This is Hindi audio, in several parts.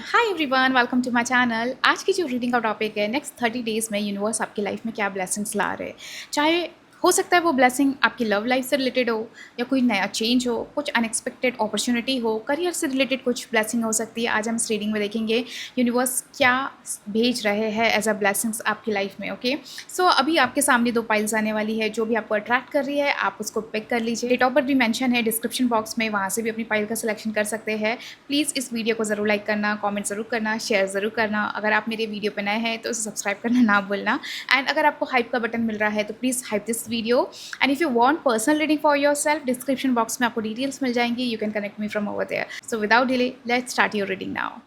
Hi everyone, welcome to my channel. आज की जो रीडिंग का टॉपिक है, नेक्स्ट 30 डेज़ में यूनिवर्स आपकी लाइफ में क्या ब्लेसिंग्स ला रहे हैं। चाहे हो सकता है वो ब्लेसिंग आपकी लव लाइफ से रिलेटेड हो, या कोई नया चेंज हो, कुछ अनएक्सपेक्टेड अपॉर्चुनिटी हो, करियर से रिलेटेड कुछ ब्लेसिंग हो सकती है। आज हम इस रीडिंग में देखेंगे यूनिवर्स क्या भेज रहे हैं एज अ ब्लेसिंग्स आपकी लाइफ में। ओके, सो अभी आपके सामने दो पाइल्स आने वाली है, जो भी आपको अट्रैक्ट कर रही है आप उसको पिक कर लीजिए। डेट ऑफ बर्थ भी मेंशन है डिस्क्रिप्शन बॉक्स में, वहाँ से भी अपनी पाइल का सिलेक्शन कर सकते हैं। प्लीज़ इस वीडियो को ज़रूर लाइक करना, कमेंट ज़रूर करना, शेयर ज़रूर करना। अगर आप मेरे वीडियो पे नए हैं तो उसे सब्सक्राइब करना ना भूलना। एंड अगर आपको हाइप का बटन मिल रहा है तो please hype this video. And if you want personal reading for yourself, description box में आपको डिटेल्स मिल जाएंगी। You can connect me from over there. So without delay let's start your reading now.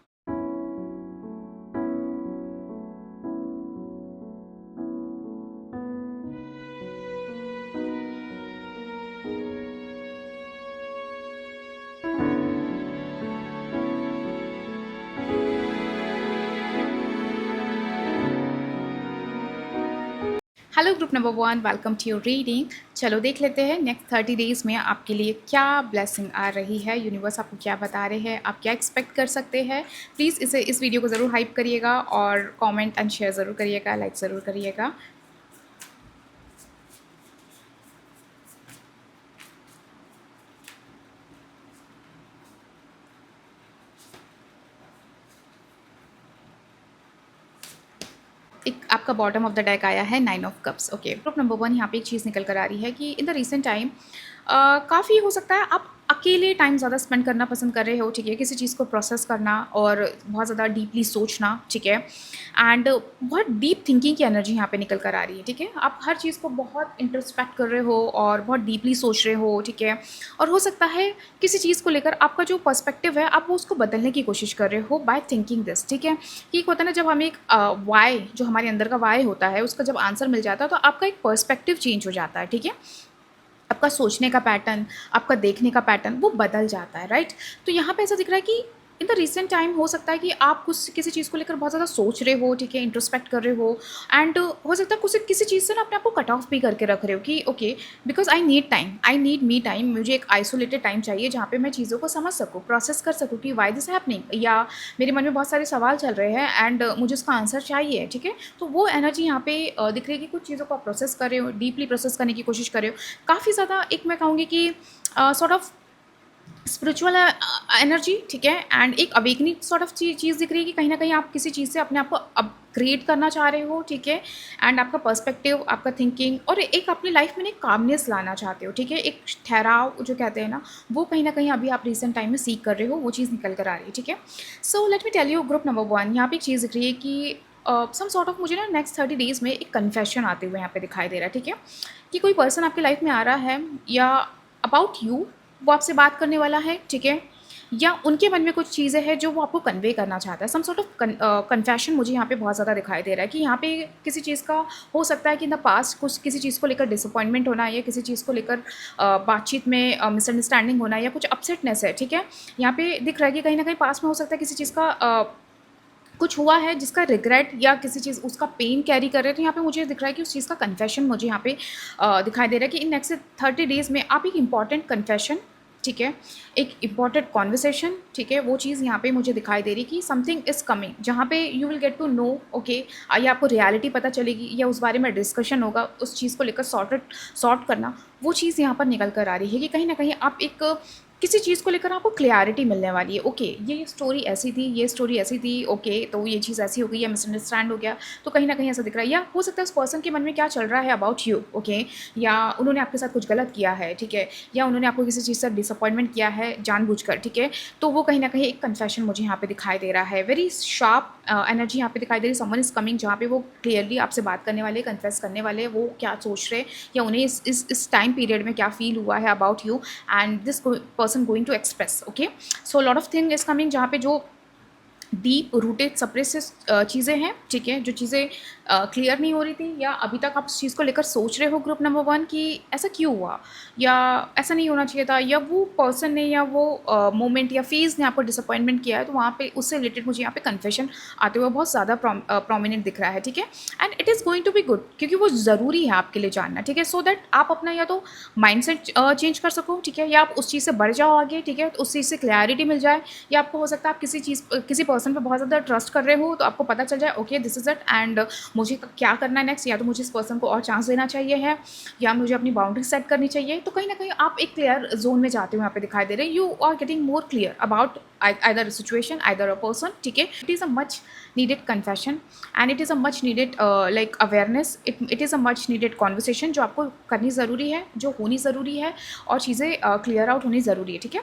Hello group number 1, welcome to your reading. चलो देख लेते हैं नेक्स्ट 30 डेज़ में आपके लिए क्या ब्लेसिंग आ रही है, यूनिवर्स आपको क्या बता रहे हैं, आप क्या एक्सपेक्ट कर सकते हैं। प्लीज़ इस वीडियो को ज़रूर हाइप करिएगा और कमेंट एंड शेयर ज़रूर करिएगा, लाइक ज़रूर करिएगा। एक आपका बॉटम ऑफ द डेक आया है 9 of cups. Okay, group number 1, यहाँ पे एक चीज़ निकल कर आ रही है कि इन द रिसेंट टाइम काफ़ी हो सकता है आप अकेले टाइम ज़्यादा स्पेंड करना पसंद कर रहे हो, ठीक है, किसी चीज़ को प्रोसेस करना और बहुत ज़्यादा डीपली सोचना, ठीक है। एंड बहुत डीप थिंकिंग की एनर्जी यहाँ पे निकल कर आ रही है, ठीक है। आप हर चीज़ को बहुत इंट्रोस्पेक्ट कर रहे हो और बहुत डीपली सोच रहे हो, ठीक है। और हो सकता है किसी चीज़ को लेकर आपका जो पर्सपेक्टिव है आप वो उसको बदलने की कोशिश कर रहे हो बाय थिंकिंग दिस, ठीक है। कि एक होता है ना, जब हमें एक वाई, जो हमारे अंदर का वाई होता है, उसका जब आंसर मिल जाता है तो आपका एक पर्सपेक्टिव चेंज हो जाता है, ठीक है। आपका सोचने का पैटर्न, आपका देखने का पैटर्न वो बदल जाता है, राइट। तो यहाँ पे ऐसा दिख रहा है कि इन द रिसेंट टाइम हो सकता है कि आप कुछ किसी चीज़ को लेकर बहुत ज़्यादा सोच रहे हो, ठीक है, इंट्रोस्पेक्ट कर रहे हो। एंड हो सकता है कुछ किसी चीज़ से ना अपने आप को कट ऑफ भी करके रख रहे हो कि okay, because I need time, I need me time, मुझे एक आइसोलेटेड टाइम चाहिए जहाँ पे मैं चीज़ों को समझ सकूँ, प्रोसेस कर सकूँ कि वाई दिस हैपनिंग, या मेरे मन में बहुत सारे सवाल चल रहे हैं एंड मुझे उसका आंसर चाहिए, ठीक है। तो वो एनर्जी यहाँ पे दिख रही है कि कुछ चीज़ों को आप प्रोसेस कर रहे हो, डीपली प्रोसेस करने की कोशिश कर रहे हो। काफ़ी ज़्यादा एक मैं कहूँगी कि सॉर्ट ऑफ स्पिरिचुअल एनर्जी, ठीक है। एंड एक अवेकनिंग सॉर्ट ऑफ चीज़ दिख रही है कि कहीं ना कहीं आप किसी चीज़ से अपने आप को अपग्रेड करना चाह रहे हो, ठीक है। एंड आपका पर्सपेक्टिव, आपका थिंकिंग और एक अपनी लाइफ में एक कामनेस लाना चाहते हो, ठीक है। एक ठहराव जो कहते हैं ना, वो कहीं ना कहीं अभी आप रिसेंट टाइम में सीख कर रहे हो, वो चीज़ निकल कर आ रही है, ठीक है। So let me tell you group number 1, यहाँ पे एक चीज़ दिख रही है कि सम सॉर्ट ऑफ मुझे ना नेक्स्ट 30 डेज़ में एक कन्फेशन आते हुए यहाँ पे दिखाई दे रहा है, ठीक है। कि कोई पर्सन आपकी लाइफ में आ रहा है, या अबाउट यू वो आपसे बात करने वाला है, ठीक है। या उनके मन में कुछ चीज़ें हैं जो वो आपको कन्वे करना चाहता है। सम सॉर्ट ऑफ कन्फेशन मुझे यहाँ पे बहुत ज़्यादा दिखाई दे रहा है कि यहाँ पे किसी चीज़ का हो सकता है कि इन द पास्ट कुछ किसी चीज़ को लेकर डिसअपॉइंटमेंट होना, या किसी चीज़ को लेकर बातचीत में मिसअंडरस्टैंडिंग होना, या कुछ अपसेटनेस है, ठीक है। यहाँ पे दिख रहा है कि कहीं ना कहीं पास्ट में हो सकता है किसी चीज़ का कुछ हुआ है जिसका रिग्रेट, या किसी चीज़ उसका पेन कैरी कर रहे थे। यहाँ पे मुझे दिख रहा है कि उस चीज़ का कन्फेशन मुझे यहाँ पे दिखाई दे रहा है कि इन नेक्स्ट 30 डेज़ में आप एक इंपॉर्टेंट कन्फेशन, ठीक है, एक इंपॉर्टेंट कॉन्वर्सेशन, ठीक है, वो चीज़ यहाँ पे मुझे दिखाई दे रही कि समथिंग इज़ कमिंग, जहाँ पे you will get to know, okay, या आपको रियलिटी पता चलेगी, या उस बारे में डिस्कशन होगा, उस चीज़ को लेकर सॉर्ट करना, वो चीज़ यहाँ पर निकल कर आ रही है कि कहीं ना कहीं आप एक किसी चीज़ को लेकर आपको क्लैरिटी मिलने वाली है। ओके, ये स्टोरी ऐसी थी, ये स्टोरी ऐसी थी, ओके, तो ये चीज़ ऐसी हो गई, या मिसअंडरस्टैंड हो गया, तो कहीं ना कहीं ऐसा दिख रहा है। या हो सकता है उस पर्सन के मन में क्या चल रहा है अबाउट यू, ओके, या उन्होंने आपके साथ कुछ गलत किया है, ठीक है, या उन्होंने आपको किसी चीज़ से डिसअपॉइंटमेंट किया है जानबूझकर, ठीक है। तो वो कहीं ना कहीं एक कन्फेशन मुझे यहाँ पे दिखाई दे रहा है। वेरी शार्प एनर्जी यहाँ पे दिखाई दे रही, समवन इज़ कमिंग, जहाँ पे वो क्लियरली आपसे बात करने वाले, कन्फेस करने वाले, वो क्या सोच रहे हैं, या उन्हें इस टाइम पीरियड में क्या फील हुआ है about you, and this person going to express, okay. So lot of thing is coming, जहाँ पे जो डीप रूटेड सप्रेस चीज़ें हैं, ठीक है, जो चीज़ें क्लियर नहीं हो रही थी, या अभी तक आप उस चीज़ को लेकर सोच रहे हो ग्रुप नंबर 1 कि ऐसा क्यों हुआ, या ऐसा नहीं होना चाहिए था, या वो पर्सन ने या वो मोमेंट या फेज़ ने आपको डिसअपॉइंटमेंट किया है, तो वहाँ पे उससे रिलेटेड मुझे यहाँ पे कन्फेशन आते हुए बहुत ज़्यादा प्रोमिनेंट दिख रहा है, ठीक है। And it is going to be good, क्योंकि वो ज़रूरी है आपके लिए जानना, ठीक है, सो दैट आप अपना या तो माइंडसेट चेंज कर सको, ठीक है, या आप उस चीज़ से बढ़ जाओ आगे, ठीक है, तो उस चीज़ से क्लैरिटी मिल जाए, या आपको हो सकता है आप किसी पर्सन पे बहुत ज़्यादा ट्रस्ट कर रहे हो, तो आपको पता चल जाए okay this is it and मुझे क्या करना है नेक्स्ट, या तो मुझे इस पर्सन को और चांस देना चाहिए है या मुझे अपनी बाउंड्री सेट करनी चाहिए। तो कहीं ना कहीं आप एक क्लियर जोन में जाते हो, यहाँ पे दिखाई दे रहे, you are getting more clear about either a situation, either a person, ठीक है। It is a much needed confession and it is a much needed like awareness, it is a much needed conversation जो आपको करनी ज़रूरी है, जो होनी ज़रूरी है और चीज़ें क्लियर आउट होनी ज़रूरी है, ठीक है।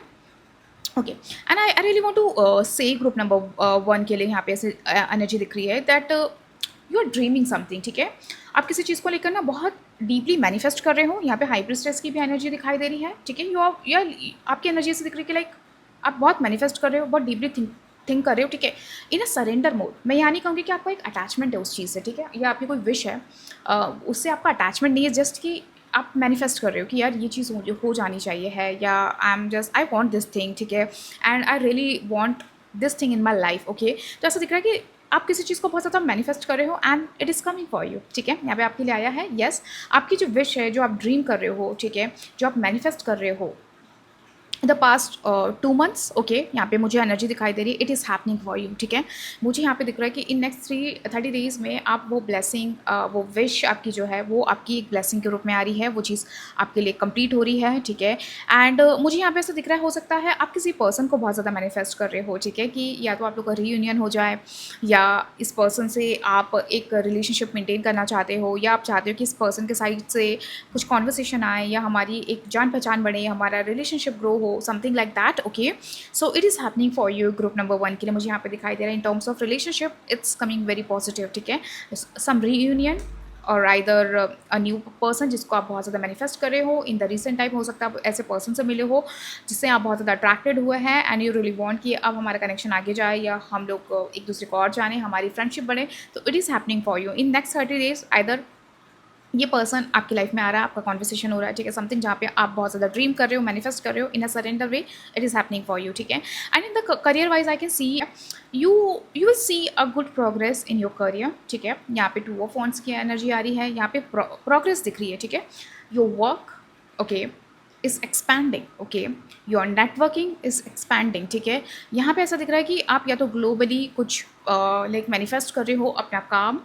Okay and I really want to say group number 1 के लिए यहाँ पे ऐसे एनर्जी दिख रही है that you are dreaming something, ठीक है। आप किसी चीज़ को लेकर ना बहुत डीपली मैनिफेस्ट कर रहे हो। यहाँ पे हाई प्रीस्टेस की भी एनर्जी दिखाई दे रही है, ठीक है। यू आर आपकी एनर्जी से दिख रही है कि लाइक आप बहुत मैनिफेस्ट कर रहे हो, बहुत डीपली थिंक कर रहे हो, ठीक है। इन अ सरेंडर मोड, मैं यहाँ नहीं कहूँगी कि आपका एक अटैचमेंट है उस चीज़ से, ठीक है, या आपकी कोई विश है, उससे आपका अटैचमेंट नहीं है, जस्ट कि आप मैनिफेस्ट कर रहे हो कि यार ये चीज़ हो जानी चाहिए है, या आई वॉन्ट दिस थिंग, ठीक है, and I really want this thing in my life, okay. तो ऐसा दिख रहा है कि आप किसी चीज़ को बहुत ज़्यादा मैनिफेस्ट कर रहे हो and it is coming for you, ठीक है। यहाँ पे आपके लिए आया है, यस। आपकी जो विश है, जो आप ड्रीम कर रहे हो, ठीक है, जो आप मैनिफेस्ट कर रहे हो द पास्ट 2 मंथ्स, ओके, यहाँ पे मुझे एनर्जी दिखाई दे रही है, it is happening for you, ठीक है। मुझे यहाँ पे दिख रहा है कि इन नेक्स्ट 30 डेज़ में आप वो ब्लेसिंग, वो विश आपकी जो है वो आपकी एक ब्लेसिंग के रूप में आ रही है, वो चीज़ आपके लिए कंप्लीट हो रही है, ठीक है। एंड मुझे यहाँ पे ऐसा दिख रहा है, हो सकता है आप किसी पर्सन को बहुत ज़्यादा मैनिफेस्ट कर रहे हो, ठीक है, कि या तो आप लोग का रीयूनियन हो जाए, या इस पर्सन से आप एक रिलेशनशिप मेंटेन करना चाहते हो, या आप चाहते हो कि इस पर्सन के साइड से कुछ कॉन्वर्सेशन आए, या हमारी एक जान पहचान बढ़े, हमारा रिलेशनशिप ग्रो हो, something like that, okay। So it is happening for you group number 1 के लिए मुझे यहाँ पे दिखाई दे रहा है in terms of relationship it's coming very positive, ठीक है। some reunion और आइदर अ न्यू पर्सन जिसको आप बहुत ज़्यादा मैनिफेस्ट कर रहे हो इन द रिसेंट टाइम, हो सकता है आप ऐसे पर्सन से मिले हो जिससे आप बहुत ज़्यादा अट्रैक्टेड हुए हैं एंड यू रियली वांट कि अब हमारा कनेक्शन आगे जाए, या हम लोग एक दूसरे को और जाने, हमारी फ्रेंडशिप बढ़े। तो it is happening for you in next 30 days. Either ये पर्सन आपकी लाइफ में आ रहा है, आपका कॉन्वर्सेशन हो रहा है, ठीक है, समथिंग जहाँ पे आप बहुत ज़्यादा ड्रीम कर रहे हो, मैनिफेस्ट कर रहे हो in a surrender way, it is happening for you, ठीक है। And in the career wise I can see you will see a good progress in your career, ठीक है। यहाँ पे 2 ऑफ वॉन्ड्स की एनर्जी आ रही है, यहाँ पे प्रोग्रेस दिख रही है, ठीक है। Your work, okay, is expanding, okay, your networking is expanding, ठीक है। यहाँ पे ऐसा दिख रहा है कि आप या तो ग्लोबली कुछ लाइक मैनिफेस्ट कर रहे हो अपना काम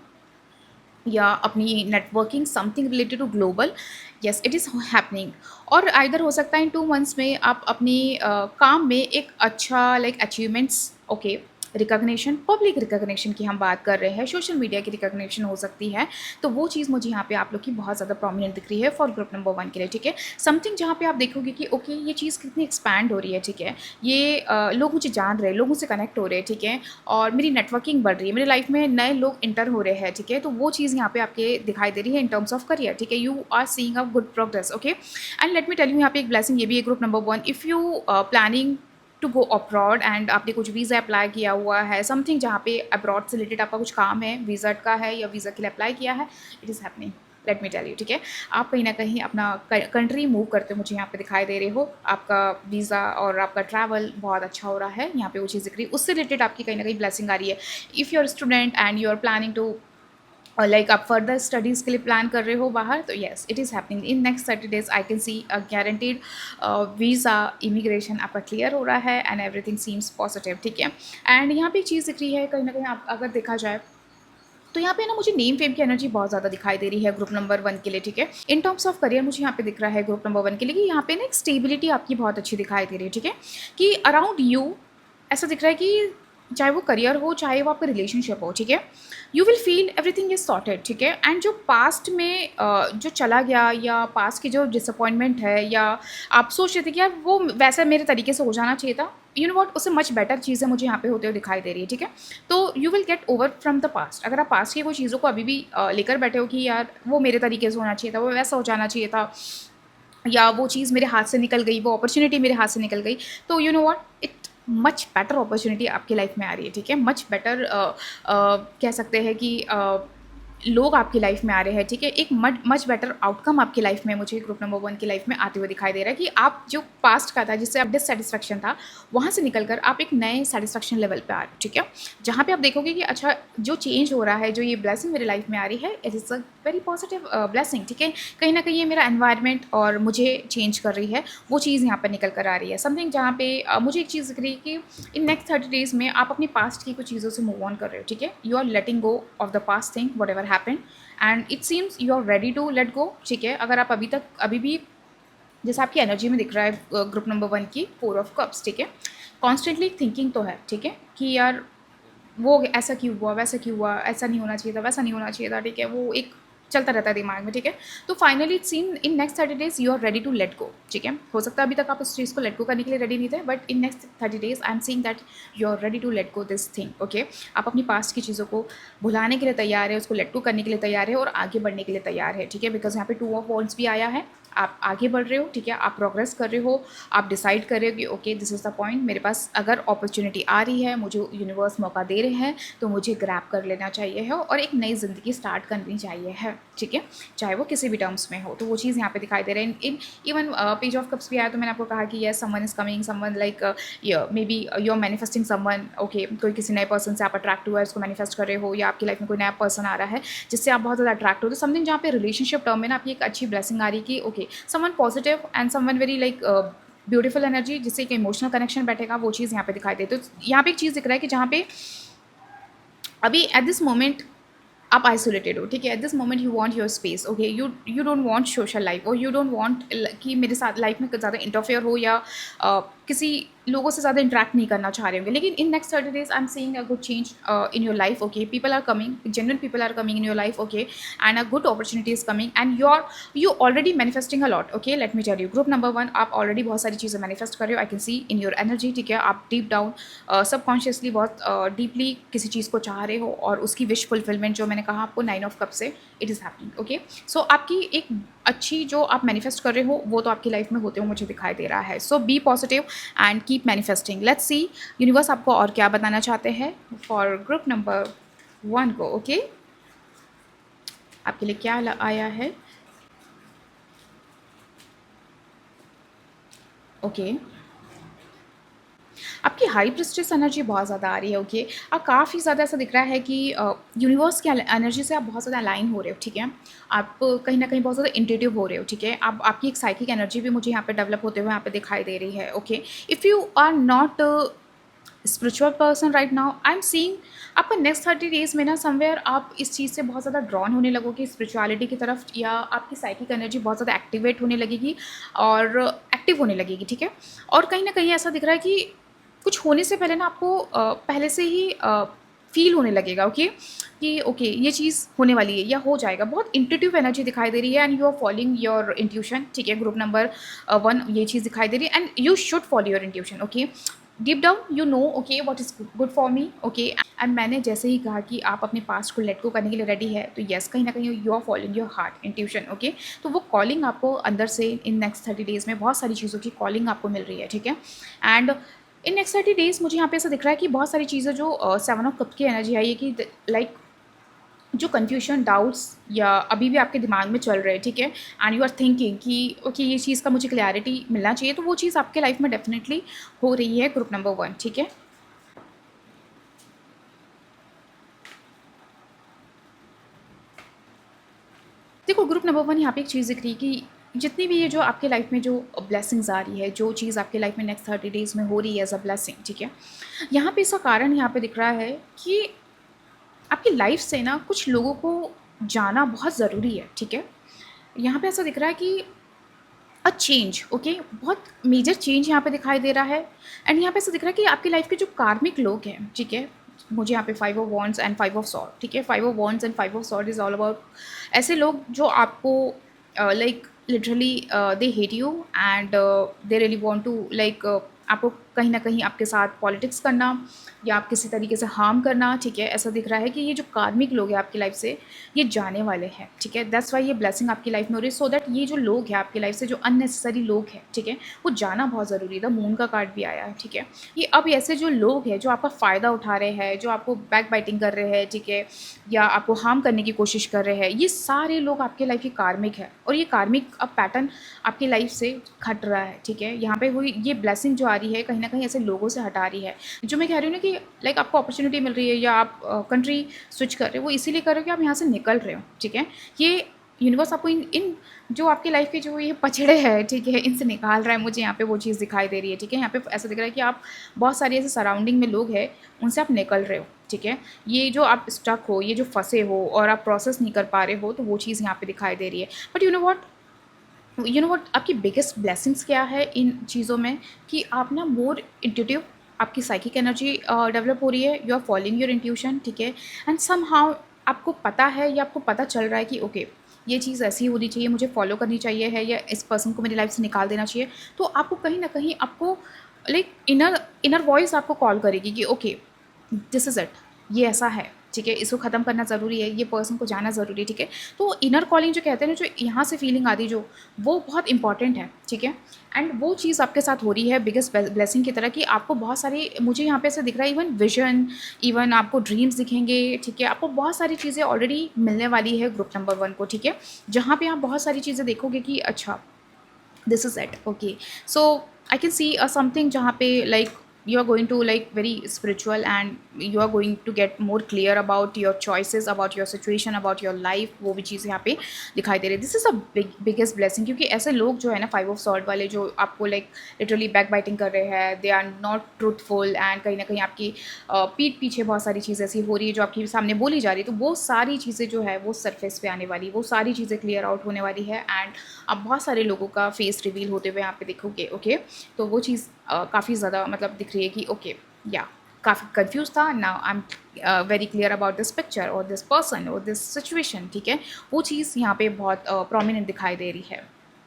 या अपनी networking, something related to global, yes it is happening. और आइदर हो सकता है इन 2 मंथ्स में आप अपनी काम में एक अच्छा like achievements, okay, recognition, public recognition की हम बात कर रहे हैं, सोशल मीडिया की रिकॉग्निशन हो सकती है। तो वो चीज़ मुझे यहाँ पे आप लोग की बहुत ज़्यादा प्रोमिनेंट दिख रही है फॉर ग्रुप नंबर 1 के लिए, ठीक है। समथिंग जहाँ पे आप देखोगे कि ओके ये चीज़ कितनी एक्सपैंड हो रही है, ठीक है, ये लोग मुझे जान रहे हैं, लोगों से कनेक्ट हो रहे हैं, ठीक है, और मेरी नेटवर्किंग बढ़ रही है, मेरी लाइफ में नए लोग इंटर हो रहे हैं, ठीक है। तो वो चीज़ यहाँ पे आपके दिखाई दे रही है इन टर्म्स ऑफ करियर, ठीक है। You are seeing a good progress, okay. And let me tell you, यहाँ पे एक ब्लेसिंग ये भी है group number 1, if you planning to go abroad and आपने कुछ वीज़ा अप्लाई किया हुआ है, समथिंग जहाँ पे अब्रॉड से रिलेटेड आपका कुछ काम है, वीज़ा का है या वीज़ा के लिए अप्लाई किया है, it is happening, let me tell you, ठीक है। आप कहीं ना कहीं अपना कंट्री मूव करते मुझे यहाँ पे दिखाई दे रहे हो, आपका वीज़ा और आपका ट्रैवल बहुत अच्छा हो रहा है, यहाँ पे वो चीज़ दिख रही है, उससे रिलेटेड आपकी कहीं ना कहीं ब्लेसिंग आ रही है। If you are student and you are planning to और लाइक आप फर्दर स्टडीज़ के लिए प्लान कर रहे हो बाहर, तो yes it is happening in next 30 days. I can see a guaranteed visa, immigration आपका क्लियर हो रहा है एंड एवरीथिंग सीम्स पॉजिटिव, ठीक है। एंड यहाँ पे एक चीज़ दिख रही है कहीं ना कहीं आप अगर देखा जाए तो यहाँ पे ना मुझे नेम फेम की एनर्जी बहुत ज़्यादा दिखाई दे रही है ग्रुप नंबर 1 के लिए, ठीक है। इन टर्म्स ऑफ करियर मुझे यहाँ पे दिख रहा है ग्रुप नंबर 1 के लिए कि यहाँ पे ना एक स्टेबिलिटी आपकी बहुत अच्छी दिखाई दे रही है, ठीक है, कि अराउंड यू ऐसा दिख रहा है कि चाहे वो करियर हो, चाहे वो आपका रिलेशनशिप हो, ठीक है, you will feel everything is sorted, ठीक है। एंड जो पास्ट में जो चला गया या पास्ट की जो डिसअपॉइंटमेंट है, या आप सोच रहे थे कि यार वो वैसा मेरे तरीके से हो जाना चाहिए था, यू नो वॉट, उससे मच बेटर चीज़ें मुझे यहाँ पे होते हुए दिखाई दे रही है, ठीक है। तो you will get over from the past. अगर आप पास्ट की कोई चीज़ों को अभी भी लेकर बैठे हो कि यार वो मेरे तरीके से होना चाहिए था, वो वैसा हो जाना चाहिए था, या वो चीज़ मेरे हाथ से निकल गई, वो अपॉर्चुनिटी मेरे हाथ से निकल गई, तो you know what, it much better opportunity आपकी लाइफ में आ रही है, ठीक है। मच बेटर कह सकते हैं कि लोग आपकी लाइफ में आ रहे हैं, ठीक है, एक मच बेटर आउटकम आपकी लाइफ में मुझे ग्रुप नंबर 1 की लाइफ में आते हुए दिखाई दे रहा है कि आप जो पास्ट का था, जिससे आप डिससैटिस्फैक्शन था, वहाँ से निकल कर आप एक नए सैटिस्फैक्शन लेवल पे आ रहे हो, ठीक है, जहाँ पे आप देखोगे कि अच्छा जो चेंज हो रहा है, जो ये ब्लेसिंग मेरी लाइफ में आ रही है, it is a very positive blessing, ठीक है, कहीं ना कहीं ये मेरा एनवायरनमेंट और मुझे चेंज कर रही है, वो चीज़ यहाँ पर निकल कर आ रही है, समथिंग जहाँ पे मुझे एक चीज़ दिख रही है कि इन नेक्स्ट 30 डेज़ में आप अपनी पास्ट की कुछ चीज़ों से मूव ऑन कर रहे हो, ठीक है, you are letting go of the past thing whatever happen and it seems you are ready to let go, ठीक है, अगर आप अभी भी जैसे आपकी एनर्जी में दिख रहा है ग्रुप नंबर 1 की 4 ऑफ कप्स, ठीक है, कॉन्स्टेंटली थिंकिंग तो है, ठीक है, कि यार वो ऐसा क्यों हुआ, वैसा क्यों हुआ, ऐसा नहीं होना चाहिए था, वैसा नहीं होना चाहिए था, ठीक है, वो एक चलता रहता है दिमाग में, ठीक है, तो finally it seen in next 30 days you are ready to let go, ठीक है, हो सकता है अभी तक आप उस चीज़ को लेट गो करने के लिए रेडी नहीं थे, but in next 30 days I am seeing that you are ready to let go this thing, okay, आप अपनी पास्ट की चीज़ों को भुलाने के लिए तैयार है, उसको लेट गो करने के लिए तैयार है और आगे बढ़ने के लिए तैयार है, ठीक है, बिकॉज यहाँ पे 2 ऑफ वॉन्ड्स भी आया है, आप आगे बढ़ रहे हो, ठीक है, आप प्रोग्रेस कर रहे हो, आप डिसाइड कर रहे हो कि okay this is the point, मेरे पास अगर अपॉर्चुनिटी आ रही है, मुझे यूनिवर्स मौका दे रहे हैं, तो मुझे ग्रैब कर लेना चाहिए है और एक नई ज़िंदगी स्टार्ट करनी चाहिए है, ठीक है, चाहे वो किसी भी टर्म्स में हो, तो वो चीज़ यहाँ पे दिखाई दे रहा है। In even page of cups भी आया तो मैंने आपको कहा कि yes someone is coming, someone like maybe you are manifesting someone, okay, कोई किसी नए पर्सन से आप अट्रैक्ट हुआ है, उसको मैनिफेस्ट कर रहे हो, या आपकी लाइफ में कोई नया पर्सन आ रहा है जिससे आप बहुत ज़्यादा अट्रैक्ट हो, तो समथिंग जहाँ पे रिलेशनशिप टर्म में ना आपकी एक अच्छी ब्लेसिंग आ रही कि okay someone positive and someone very like beautiful energy, जिससे एक इमोशनल कनेक्शन बैठेगा, वो चीज़ यहाँ पे दिखाई देती है। तो यहाँ पे एक चीज़ दिख रहा है कि जहाँ पे अभी एट दिस मोमेंट आप आइसोलेटेड हो, ठीक है, at this moment you want your space, okay, you don't want social life और यू डोंट वांट कि मेरे साथ लाइफ में ज़्यादा इंटरफेयर हो या किसी लोगों से ज़्यादा इंटरेक्ट नहीं करना चाह रहे होंगे, लेकिन in next 30 days I am seeing a good change in your life, okay, people are coming, genuine people are coming in your life, okay, and a good opportunity is coming and you already manifesting a lot, okay, let me tell you group number 1 आप ऑलरेडी बहुत सारी चीज़ें मैनिफेस्ट कर रहे हो, आई can C in your energy, ठीक है, आप डीप डाउन सबकॉन्शियसली बहुत डीपली किसी चीज़ को चाह रहे हो और उसकी विश फुलफिलमेंट जो मैंने कहा आपको 9 ऑफ कप से इट इज़ हैपनिंग, ओके, सो आपकी एक अच्छी जो आप मैनिफेस्ट कर रहे हो वो तो आपकी लाइफ में होते हुए मुझे दिखाई दे रहा है, so be positive and keep manifesting, let's see universe आपको और क्या बताना चाहते हैं फॉर ग्रुप नंबर 1 को, ओके, आपके लिए क्या आया है, ओके, आपकी हाई प्रेस्टिज एनर्जी बहुत ज़्यादा आ रही है, ओके, और काफ़ी ज़्यादा ऐसा दिख रहा है कि यूनिवर्स की एनर्जी से आप बहुत ज़्यादा अलाइन हो रहे हो, ठीक है, आप कहीं ना कहीं बहुत ज़्यादा इंट्यूटिव हो रहे हो, ठीक है, आप आपकी एक साइकिक एनर्जी भी मुझे यहाँ पे डेवलप होते हुए यहाँ पे दिखाई दे रही है, okay, if you are not spiritual person right now I am seeing आपका नेक्स्ट 30 डेज में ना समवेयर आप इस चीज़ से बहुत ज़्यादा ड्रॉन होने लगोगे स्पिरिचुअलिटी की तरफ, या आपकी साइकिक एनर्जी बहुत ज़्यादा एक्टिवेट होने लगेगी और एक्टिव होने लगेगी, ठीक है, और कहीं ना कहीं ऐसा दिख रहा है कि कुछ होने से पहले ना आपको पहले से ही फील होने लगेगा, ओके, कि ओके ये चीज़ होने वाली है या हो जाएगा, बहुत इंट्यूटिव एनर्जी दिखाई दे रही है and you are following your intuition, ठीक है, ग्रुप नंबर 1 ये चीज़ दिखाई दे रही है and you should follow your intuition, okay, deep down you know okay what is good for me, okay, and मैंने जैसे ही कहा कि आप अपने पास्ट को लेट गो करने के लिए रेडी है, तो यस कहीं ना कहीं you are following your heart intuition, okay, तो वो कॉलिंग आपको अंदर से इन नेक्स्ट 30 डेज़ में बहुत सारी चीज़ों की कॉलिंग आपको मिल रही है, ठीक है, एंड इन नेक्स्ट 30 डेज़ मुझे यहाँ पे ऐसा दिख रहा है कि बहुत सारी चीज़ें जो 7 ऑफ कप की एनर्जी आई है कि लाइक जो कन्फ्यूजन डाउट्स या अभी भी आपके दिमाग में चल रहे हैं, ठीक है, एंड यू आर थिंकिंग कि ओके ये चीज़ का मुझे क्लैरिटी मिलना चाहिए, तो वो चीज़ आपके लाइफ में डेफिनेटली हो रही है ग्रुप नंबर 1, ठीक है, देखो ग्रुप नंबर 1 यहाँ पे एक चीज़ दिख रही है कि जितनी भी ये जो आपके लाइफ में जो ब्लेसिंग्स आ रही है, जो चीज़ आपके लाइफ में नेक्स्ट 30 डेज़ में हो रही है एज अ ब्लेसिंग, ठीक है, यहाँ पे इसका कारण यहाँ पे दिख रहा है कि आपकी लाइफ से ना कुछ लोगों को जाना बहुत ज़रूरी है, ठीक है, यहाँ पे ऐसा दिख रहा है कि अ चेंज, ओके, बहुत मेजर चेंज यहाँ पे दिखाई दे रहा है एंड यहाँ पे ऐसा दिख रहा है कि आपकी लाइफ के जो कार्मिक लोग हैं, ठीक है, मुझे यहाँ पे 5 of wands and 5 of sword, ठीक है, 5 of wands and 5 of sword is all about ऐसे लोग जो आपको like literally they hate you and they really want to like आपको कहीं न कहीं आपके साथ पॉलिटिक्स करना या आप किसी तरीके से हार्म करना, ठीक है? ऐसा दिख रहा है कि ये जो कार्मिक लोग हैं आपकी लाइफ़ से, ये जाने वाले हैं, ठीक है? दैट्स व्हाई ये ब्लेसिंग आपकी लाइफ़ में हो रही है, सो दैट ये जो लोग हैं आपकी लाइफ़ से, जो अननेसेसरी लोग हैं, ठीक है? वो जाना बहुत ज़रूरी है। द मून का कार्ड भी आया है, ठीक है? ये अब ऐसे जो लोग हैं, जो आपका फ़ायदा उठा रहे हैं, जो आपको बैक बाइटिंग कर रहे हैं, ठीक है? या आपको हार्म करने की कोशिश कर रहे हैं, ये सारे लोग आपके लाइफ़ के कार्मिक हैं और ये कार्मिक अब पैटर्न आपकी लाइफ़ से हट रहा है, ठीक है? यहाँ पे वही ये ब्लेसिंग जो आ रही है, कहीं न कहीं ऐसे लोगों से हटा रही है। जो मैं कह रही हूँ ना कि लाइक आपको अपॉर्च्युनिटी मिल रही है या आप कंट्री स्विच कर रहे हो, वो इसीलिए कर रहे हो कि आप यहाँ से निकल रहे हो, ठीक है? ये यूनिवर्स आपको इन इन जो आपकी लाइफ के जो ये पछड़े हैं, ठीक है, इनसे निकाल रहा है। मुझे यहाँ पे वो चीज़ दिखाई दे रही है, ठीक है? यहाँ पे ऐसा दिख रहा है कि आप बहुत सारी ऐसे सराउंडिंग में लोग हैं, उनसे आप निकल रहे हो, ठीक है? ये जो आप स्टक हो, ये जो फँसे हो और आप प्रोसेस नहीं कर पा रहे हो, तो वो चीज़ यहाँ पे दिखाई दे रही है। बट यू नो व्हाट आपकी बिगेस्ट ब्लेसिंग्स क्या है इन चीज़ों में कि आप ना मोर इंट्यूटिव, आपकी साइकिक एनर्जी डेवलप हो रही है, you are following your intuition, ठीक है? एंड समहाउ आपको पता है या आपको पता चल रहा है कि ओके ये चीज़ ऐसी होनी चाहिए, मुझे फॉलो करनी चाहिए है या इस पर्सन को मेरी लाइफ से निकाल देना चाहिए। तो आपको कहीं ना कहीं आपको लाइक इनर इनर वॉइस आपको कॉल करेगी कि ओके दिस इज़ इट, ये ऐसा है, ठीक है? इसको ख़त्म करना ज़रूरी है, ये पर्सन को जाना ज़रूरी है, ठीक है? तो इनर कॉलिंग जो कहते हैं ना, जो यहाँ से फीलिंग आती है जो, वो बहुत इंपॉर्टेंट है, ठीक है? एंड वो चीज़ आपके साथ हो रही है बिगेस्ट ब्लेसिंग की तरह कि आपको बहुत सारी, मुझे यहाँ पे ऐसे दिख रहा है, इवन विजन, इवन आपको ड्रीम्स दिखेंगे, ठीक है? आपको बहुत सारी चीज़ें ऑलरेडी मिलने वाली है ग्रुप नंबर 1 को, ठीक है? जहाँ पे आप बहुत सारी चीज़ें देखोगे कि अच्छा this is it, okay? So I can see something जहाँ पे like you are going to like very spiritual and you are going to get more clear about your choices, about your situation, about your life, वो भी चीज़ यहाँ पे दिखाई दे रही है। This is a biggest blessing, क्योंकि ऐसे लोग जो है ना 5 ऑफ सॉर्ड वाले, जो आपको लाइक लिटरली बैक बाइटिंग कर रहे हैं, they are not truthful and कहीं ना कहीं आपकी पीठ पीछे बहुत सारी चीज़ ऐसी हो रही है जो आपके सामने बोली जा रही है, तो वो सारी चीज़ें जो है वो सरफेस पे आने वाली, वो सारी चीज़ें क्लियर आउट होने वाली है एंड आप बहुत सारे लोगों का फेस रिवील होते हुए यहाँ पे देखोगे, ओके? तो वो चीज़ काफ़ी ज़्यादा मतलब दिख रही है कि ओके या काफ़ी कंफ्यूज था, now I am very clear about this picture और दिस पर्सन और दिस सिचुएशन, ठीक है? वो चीज़ यहाँ पे बहुत प्रोमिनेंट दिखाई दे रही है।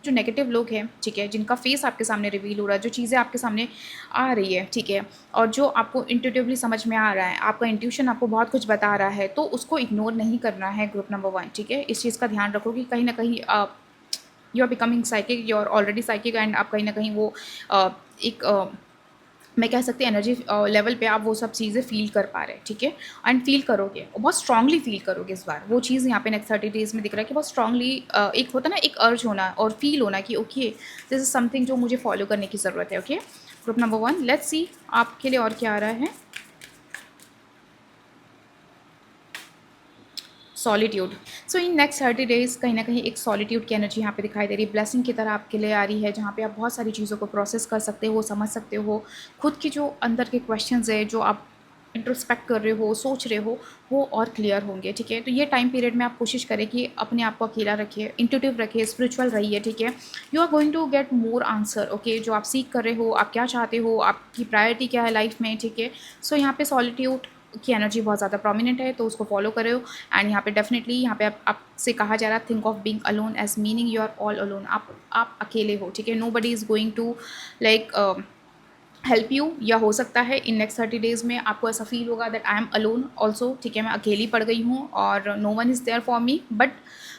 जो नेगेटिव लोग हैं, ठीक है, जिनका फेस आपके सामने रिवील हो रहा है, जो चीज़ें आपके सामने आ रही है, ठीक है, और जो आपको इंट्यूटिवली समझ में आ रहा है, आपका इंट्यूशन आपको बहुत कुछ बता रहा है, तो उसको इग्नोर नहीं करना है ग्रुप नंबर 1, ठीक है? इस चीज़ का ध्यान रखो कि कहीं ना कहीं you are becoming psychic, you are already psychic and आप कहीं ना कहीं वो एक मैं कह सकती हूँ एनर्जी लेवल पे आप वो सब चीज़ें फील कर पा रहे हैं, ठीक है? एंड फील करोगे और बहुत स्ट्रांगली फील करोगे इस बार। वो चीज़ यहाँ पे नेक्स्ट 30 डेज़ में दिख रहा है कि बहुत स्ट्रांगली एक होता है ना, एक अर्ज होना और फील होना कि ओके दिस इज़ समथिंग जो मुझे फॉलो करने की ज़रूरत है, okay? Group number 1, let's see आपके लिए और क्या आ रहा है। सॉलिट्यूड। सो इन नेक्स्ट 30 डेज़ कहीं ना कहीं एक सॉलिट्यूड की एनर्जी यहाँ पे दिखाई दे रही है, ब्लेसिंग की तरह आपके लिए आ रही है, जहाँ पे आप बहुत सारी चीज़ों को प्रोसेस कर सकते हो, समझ सकते हो, खुद की जो अंदर के क्वेश्चंस है, जो आप इंट्रोस्पेक्ट कर रहे हो, सोच रहे हो, वो और क्लियर होंगे, ठीक है? तो ये टाइम पीरियड में आप कोशिश करें कि अपने आप को अकेला रखिए, इंट्यूटिव रखिए, स्पिरिचुअल रहिए, ठीक है? You are going to get more answer, okay? जो आप सीख कर रहे हो, आप क्या चाहते हो, आपकी प्रायोरिटी क्या है लाइफ में, ठीक है? सो यहाँ पे सॉलिट्यूड की एनर्जी बहुत ज़्यादा प्रोमिनेंट है, तो उसको फॉलो करो एंड यहाँ पे डेफिनेटली यहाँ पे आपसे कहा जा रहा है, think of being alone as meaning you are all alone, आप अकेले हो, ठीक है? Nobody is going to like help you, या हो सकता है इन नेक्स्ट 30 डेज़ में आपको ऐसा फील होगा that I am alone also, ठीक है? मैं अकेली पड़ गई हूँ और no one is there for me, but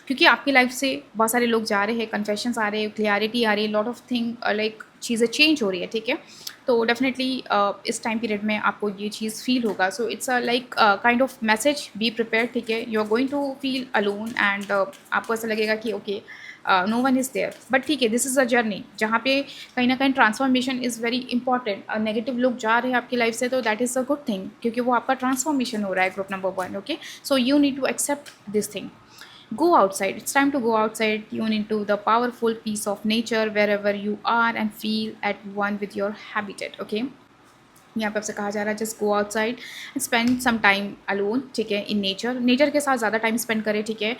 क्योंकि आपकी लाइफ से बहुत सारे लोग जा रहे हैं, कन्फेशंस आ रहे हैं, क्लियरिटी आ रही है, लॉट ऑफ थिंग लाइक चीज़ें चेंज हो रही है, ठीक है? तो डेफिनेटली इस टाइम पीरियड में आपको ये चीज़ फील होगा। So it's a like kind of message, be prepare, ठीक है? You are going to feel alone and आपको ऐसा लगेगा कि okay no one is there, but ठीक है, दिस इज़ अ जर्नी जहाँ पे कहीं ना कहीं transformation is very important. Negative लोग जा रहे हैं आपकी लाइफ से, तो that is a good thing, क्योंकि वो आपका ट्रांसफॉर्मेशन हो रहा है group number 1, okay? So you need to accept this thing, go outside, it's time to go outside, tune into the powerful piece of nature wherever you are and feel at one with your habitat, okay? यहाँ पे आपसे कहा जा रहा है just go outside and spend some time alone, ठीक है, इन नेचर, नेचर के साथ ज़्यादा टाइम स्पेंड करें, ठीक है।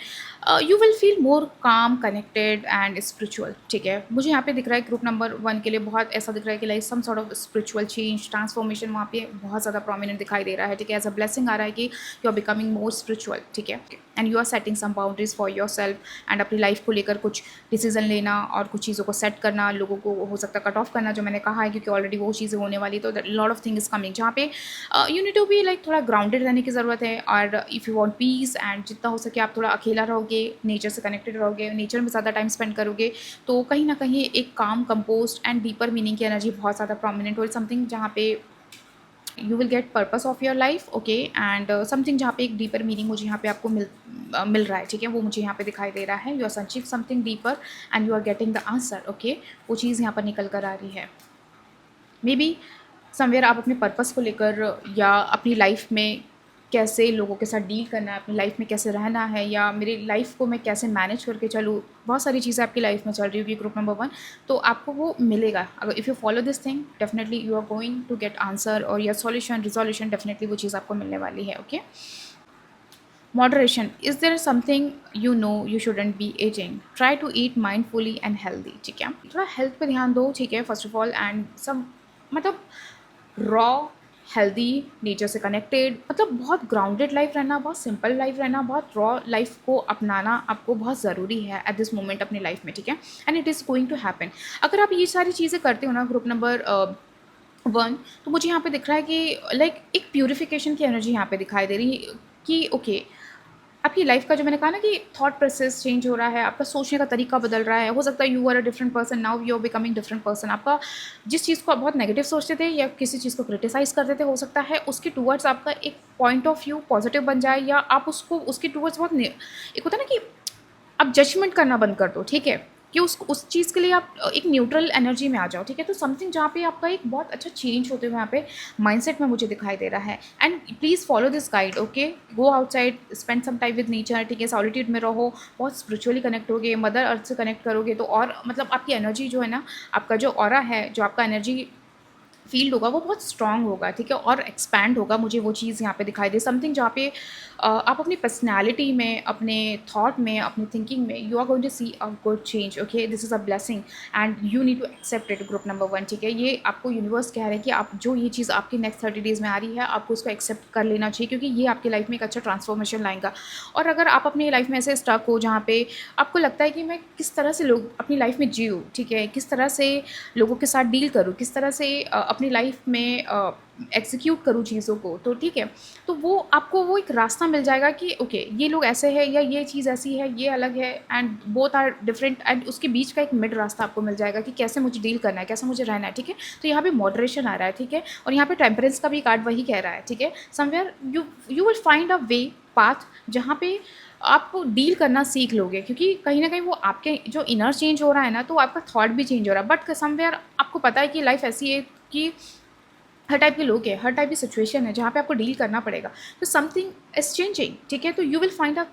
यू विल फील मोर काम, कनेक्टेड एंड स्पिरिचुअल, ठीक है। मुझे यहाँ पे दिख रहा है ग्रुप नंबर 1 के लिए बहुत ऐसा दिख रहा है कि like some sort of spiritual change, transformation वहाँ पे बहुत ज़्यादा प्रोमिनेंट दिखाई दे रहा है, ठीक है। एज अ ब्लेसिंग आ रहा है कि you are becoming more spiritual, ठीक है, and you are setting some boundaries for yourself and अपनी लाइफ को लेकर कुछ डिसीजन लेना और कुछ चीज़ों को सेट करना, लोगों को हो सकता है कट ऑफ करना, जो मैंने कहा है, क्योंकि ऑलरेडी वो चीज़ें होने वाली, तो lot of thing is coming, जहाँ पे you need to be like थोड़ा ग्राउंडेड रहने की ज़रूरत है। और if you want peace and जितना हो सके आप थोड़ा अकेला रहोगे, नेचर से कनेक्टेड रहोगे, नेचर में ज़्यादा टाइम स्पेंड करोगे, तो कहीं ना कहीं एक काम, कंपोस्ट एंड डीपर मीनिंग की एनर्जी बहुत ज़्यादा प्रोमिनेंट हो, समथिंग जहाँ पे you will gate purpose of your life, okay, and something जहाँ पे एक डीपर मीनिंग मुझे यहाँ पे आपको मिल रहा है, ठीक है, वो मुझे यहाँ पे दिखाई दे रहा है। You are searching something deeper and you are getting the answer, okay, वो चीज़ यहाँ पर निकल कर आ रही है। मे बी समवेयर आप अपने पर्पस को लेकर या अपनी लाइफ में कैसे लोगों के साथ डील करना है, अपनी लाइफ में कैसे रहना है, या मेरी लाइफ को मैं कैसे मैनेज करके चलूँ, बहुत सारी चीज़ें आपकी लाइफ में चल रही होगी ग्रुप नंबर 1, तो आपको वो मिलेगा। अगर if you follow this thing, definitely you are going to get answer और या सॉल्यूशन, रिजोल्यूशन, डेफिनेटली वो चीज़ आपको मिलने वाली है, okay. Moderation, is there something you know you shouldn't be ageing, try to eat mindfully and healthy, ठीक है, थोड़ा हेल्थ पे ध्यान दो, ठीक है, फर्स्ट ऑफ ऑल, एंड सब मतलब रॉ, हेल्दी, नेचर से कनेक्टेड, मतलब बहुत ग्राउंडेड लाइफ रहना, बहुत सिंपल लाइफ रहना, बहुत रॉ लाइफ को अपनाना आपको बहुत ज़रूरी है एट दिस मोमेंट अपनी लाइफ में, ठीक है, and it is going to happen. अगर आप ये सारी चीज़ें करते हो ना ग्रुप नंबर 1, तो मुझे यहाँ पे दिख रहा है कि लाइक एक प्यूरिफिकेशन की एनर्जी यहाँ पे दिखाई दे रही है कि ओके, आपकी लाइफ का जो मैंने कहा ना कि थॉट प्रोसेस चेंज हो रहा है, आपका सोचने का तरीका बदल रहा है, हो सकता है you are a different person, now you are becoming different person. आपका जिस चीज़ को आप बहुत नेगेटिव सोचते थे या किसी चीज़ को क्रिटिसाइज़ करते थे, हो सकता है उसके टूवर्ड्स आपका एक पॉइंट ऑफ व्यू पॉजिटिव बन जाए, या आप उसको उसके टूवर्ड्स बहुत एक होता है ना कि आप जजमेंट करना बंद कर दो, ठीक है, कि उस चीज़ के लिए आप एक न्यूट्रल एनर्जी में आ जाओ, ठीक है, तो समथिंग जहाँ पे आपका एक बहुत अच्छा चेंज होते हुए यहाँ पे माइंडसेट में मुझे दिखाई दे रहा है। And please follow this guide, okay, go outside, spend some time with nature, ठीक है, सॉलिट्यूड में रहो, बहुत स्पिरिचुअली कनेक्ट होगे, मदर अर्थ से कनेक्ट करोगे, तो और मतलब आपकी एनर्जी जो है ना, आपका जो ऑरा है, जो आपका एनर्जी फील्ड होगा, वो बहुत स्ट्रांग होगा, ठीक है, और एक्सपैंड होगा, मुझे वो चीज़ यहाँ पे दिखाई दे, समथिंग जहाँ पे आप अपनी पर्सनैलिटी में, अपने थॉट में, अपनी थिंकिंग में you are going to see a good change, okay, this is a blessing and you need to accept it group number 1, ठीक है। ये आपको यूनिवर्स कह रहे हैं कि आप जो ये चीज़ आपकी नेक्स्ट 30 डेज़ में आ रही है, आपको उसको एक्सेप्ट कर लेना चाहिए, क्योंकि ये आपकी लाइफ में एक अच्छा ट्रांसफॉर्मेशन लाएगा। और अगर आप अपनी लाइफ में ऐसे स्टक हो जहाँ पे आपको लगता है कि मैं किस तरह से लोग अपनी लाइफ में जीऊँ, ठीक है, किस तरह से लोगों के साथ डील करूँ, किस तरह से अपनी लाइफ में एग्जीक्यूट करूँ चीज़ों को, तो ठीक है, तो वो आपको वो एक रास्ता मिल जाएगा कि ओके, ये लोग ऐसे हैं या ये चीज़ ऐसी है, ये अलग है, and both are different, and उसके बीच का एक मिड रास्ता आपको मिल जाएगा कि कैसे मुझे डील करना है, कैसे मुझे रहना है, ठीक है। तो यहाँ पे मॉडरेशन आ रहा है, ठीक है, और यहाँ पे टेम्परेंस का भी कार्ड वही कह रहा है, ठीक है, somewhere you will find a way, path, जहाँ पे आप डील करना सीख लोगे, क्योंकि कहीं ना कहीं वो आपके जो इनर चेंज हो रहा है ना, तो आपका थॉट भी चेंज हो रहा है, बट समवेयर आपको पता है कि लाइफ ऐसी है कि हर टाइप के लोग हैं, हर टाइप की सिचुएशन है जहाँ पे आपको डील करना पड़ेगा, तो समथिंग इज चेंजिंग, ठीक है, तो you will find a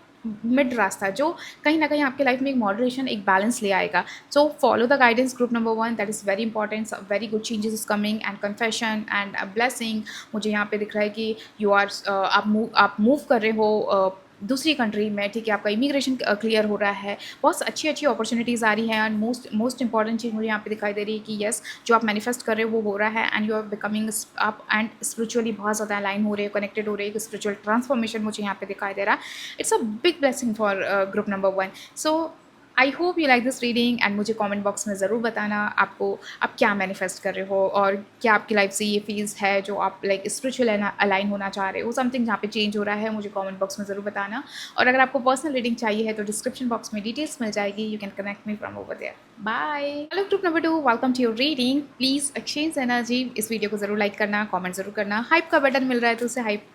mid रास्ता जो कहीं ना कहीं आपके लाइफ में एक मॉडरेशन, एक बैलेंस ले आएगा। So follow the guidance group number 1, that is very important, very good changes is coming and confession and a blessing. मुझे यहाँ पे दिख रहा है कि यू आर आप मूव कर रहे हो दूसरी कंट्री में, ठीक है, आपका इमिग्रेशन क्लियर हो रहा है, बहुत अच्छी अच्छी अपॉर्चुनिटीज़ आ रही हैं, एंड मोस्ट इंपॉर्टेंट चीज़ मुझे यहाँ पे दिखाई दे रही है कि येस, जो आप मैनिफेस्ट कर रहे हो वो हो रहा है, एंड यू आर बिकमिंग आप एंड स्पिरिचुअली बहुत ज़्यादा अलाइन हो रहे हो, कनेक्टेड हो रहे हो, एक स्पिरिचुअल ट्रांसफॉर्मेशन मुझे यहाँ पे दिखाई दे रहा है। It's a big blessing for group number 1। So I hope you like this reading, and मुझे कमेंट बॉक्स में ज़रूर बताना आपको आप क्या मैनिफेस्ट कर रहे हो, और क्या आपकी लाइफ से ये फील्स है जो आप लाइक स्पिरिचुअल अलाइन होना चाह रहे हो, समथिंग जहाँ पे चेंज हो रहा है, मुझे कमेंट बॉक्स में ज़रूर बताना। और अगर आपको पर्सनल रीडिंग चाहिए है तो डिस्क्रिप्शन बॉक्स में डिटेल्स मिल जाएगी, you can connect me from over there. Bye. Hello group number 2, welcome to your reading. Please exchange energy, इस वीडियो को ज़रूर लाइक करना, कमेंट ज़रूर करना, हाइप का बटन मिल रहा है तो उसे हाइप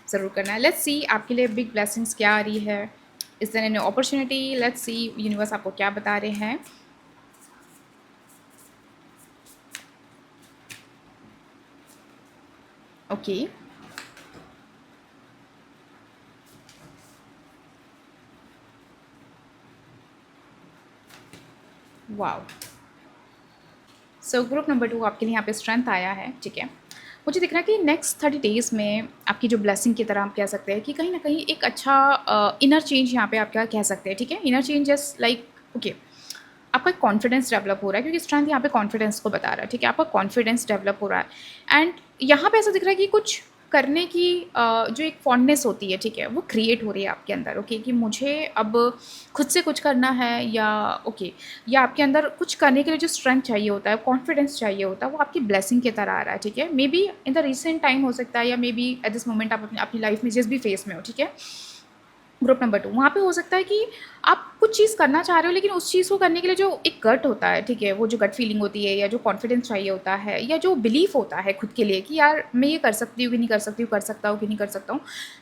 ज़रूर करना। लेट्स सी आपके लिए बिग ब्लेसिंग्स क्या आ रही है, is there any opportunity, let's see universe आपको क्या बता रहे हैं। Okay, wow. So group number 2 आपके लिए यहाँ पे स्ट्रेंथ आया है, ठीक है, मुझे दिख रहा है कि नेक्स्ट 30 डेज़ में आपकी जो ब्लेसिंग की तरह आप कह सकते हैं कि कहीं न कहीं एक अच्छा इनर चेंज यहाँ पे आप क्या कह सकते हैं, ठीक है? Inner change just like okay, आपका कॉन्फिडेंस डेवलप हो रहा है क्योंकि स्ट्रेंथ यहाँ पे कॉन्फिडेंस को बता रहा है, ठीक है? आपका कॉन्फिडेंस डेवलप हो रहा है एंड यहाँ पे ऐसा दिख रहा है कि कुछ करने की जो एक फॉन्डनेस होती है, ठीक है? वो क्रिएट हो रही है आपके अंदर, ओके? कि मुझे अब खुद से कुछ करना है या ओके, या आपके अंदर कुछ करने के लिए जो स्ट्रेंथ चाहिए होता है, कॉन्फिडेंस चाहिए होता है, वो आपकी ब्लेसिंग की तरह आ रहा है, ठीक है? May be in the recent time हो सकता है या may be eight this moment आप अपनी लाइफ में जिस भी फेस में हो, ठीक है? ग्रुप नंबर 2 वहाँ पे हो सकता है कि आप कुछ चीज़ करना चाह रहे हो लेकिन उस चीज़ को करने के लिए जो एक गट होता है, ठीक है? वो जो गट फीलिंग होती है या जो कॉन्फिडेंस चाहिए होता है या जो बिलीफ होता है खुद के लिए कि यार मैं ये कर सकती हूँ कि नहीं कर सकती हूँ, कर सकता हूँ कि नहीं कर सकता हूँ,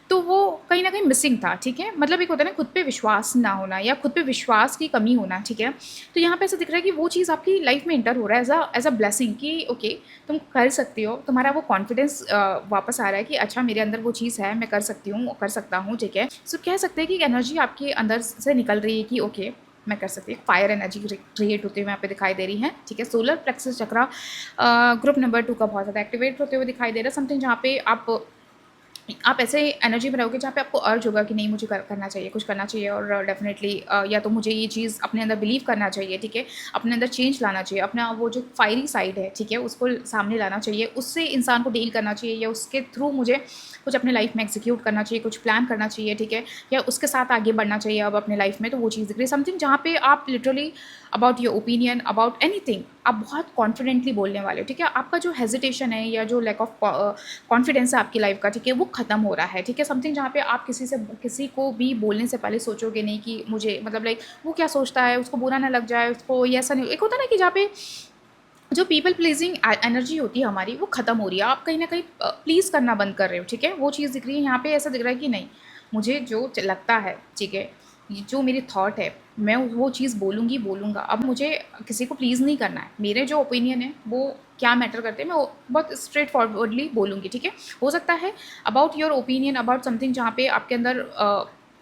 तो वो कहीं न कहीं मिसिंग था, ठीक है? मतलब एक होता है ना खुद पे विश्वास ना होना या खुद पे विश्वास की कमी होना, ठीक है? तो यहाँ पे ऐसा दिख रहा है कि वो चीज़ आपकी लाइफ में एंटर हो रहा है एज़ अ ब्लेसिंग कि ओके, तुम कर सकती हो, तुम्हारा वो कॉन्फिडेंस वापस आ रहा है कि अच्छा मेरे अंदर वो चीज़ है, मैं कर सकती हूँ, कर सकता हूँ, ठीक है? सो कह सकते हैं कि एनर्जी आपके अंदर से निकल रही है कि ओके, मैं कर सकती हूँ। फायर एनर्जी क्रिएट होती हुई यहाँ पे दिखाई दे रही है, ठीक है? सोलर प्लेक्सस चक्रा ग्रुप नंबर 2 का बहुत ज़्यादा एक्टिवेट होते हुए दिखाई दे रहा है। समथिंग जहाँ पे आप ऐसे एनर्जी में रहोगे जहाँ पे आपको अर्ज होगा कि नहीं मुझे करना चाहिए, कुछ करना चाहिए और डेफ़िनेटली या तो मुझे ये चीज़ अपने अंदर बिलीव करना चाहिए, ठीक है? अपने अंदर चेंज लाना चाहिए, अपना वो जो फायरी साइड है, ठीक है? उसको सामने लाना चाहिए, उससे इंसान को डील करना चाहिए या उसके थ्रू मुझे कुछ अपने लाइफ में एग्जीक्यूट करना चाहिए, कुछ प्लान करना चाहिए, ठीक है? या उसके साथ आगे बढ़ना चाहिए अब अपने लाइफ में, तो वो चीज़ दिख रही है। समथिंग जहाँ पे आप literally about your opinion, about anything आप बहुत कॉन्फिडेंटली बोलने वाले हो, ठीक है? आपका जो हेजिटेशन है या जो लैक ऑफ कॉन्फिडेंस है आपकी लाइफ का, ठीक है? वो ख़त्म हो रहा है, ठीक है? समथिंग जहाँ पे आप किसी को भी बोलने से पहले सोचोगे नहीं कि मुझे मतलब लाइक वो क्या सोचता है, उसको बुरा ना लग जाए, उसको ये ऐसा नहीं, एक होता है ना कि जहाँ पे जो पीपल प्लीजिंग एनर्जी होती है हमारी वो ख़त्म हो रही है। आप कहीं न कहीं प्लीज़ करना बंद कर रहे हो, ठीक है? वो चीज़ दिख रही है यहाँ पे, ऐसा दिख रहा है कि नहीं, मुझे जो लगता है, ठीक है? ये जो मेरी थॉट है, मैं वो चीज़ बोलूँगी, बोलूँगा। अब मुझे किसी को प्लीज़ नहीं करना है। मेरे जो ओपिनियन है वो क्या मैटर करते हैं, मैं वो बहुत स्ट्रेट फॉरवर्डली बोलूँगी, ठीक है? हो सकता है about your opinion about something जहाँ पे आपके अंदर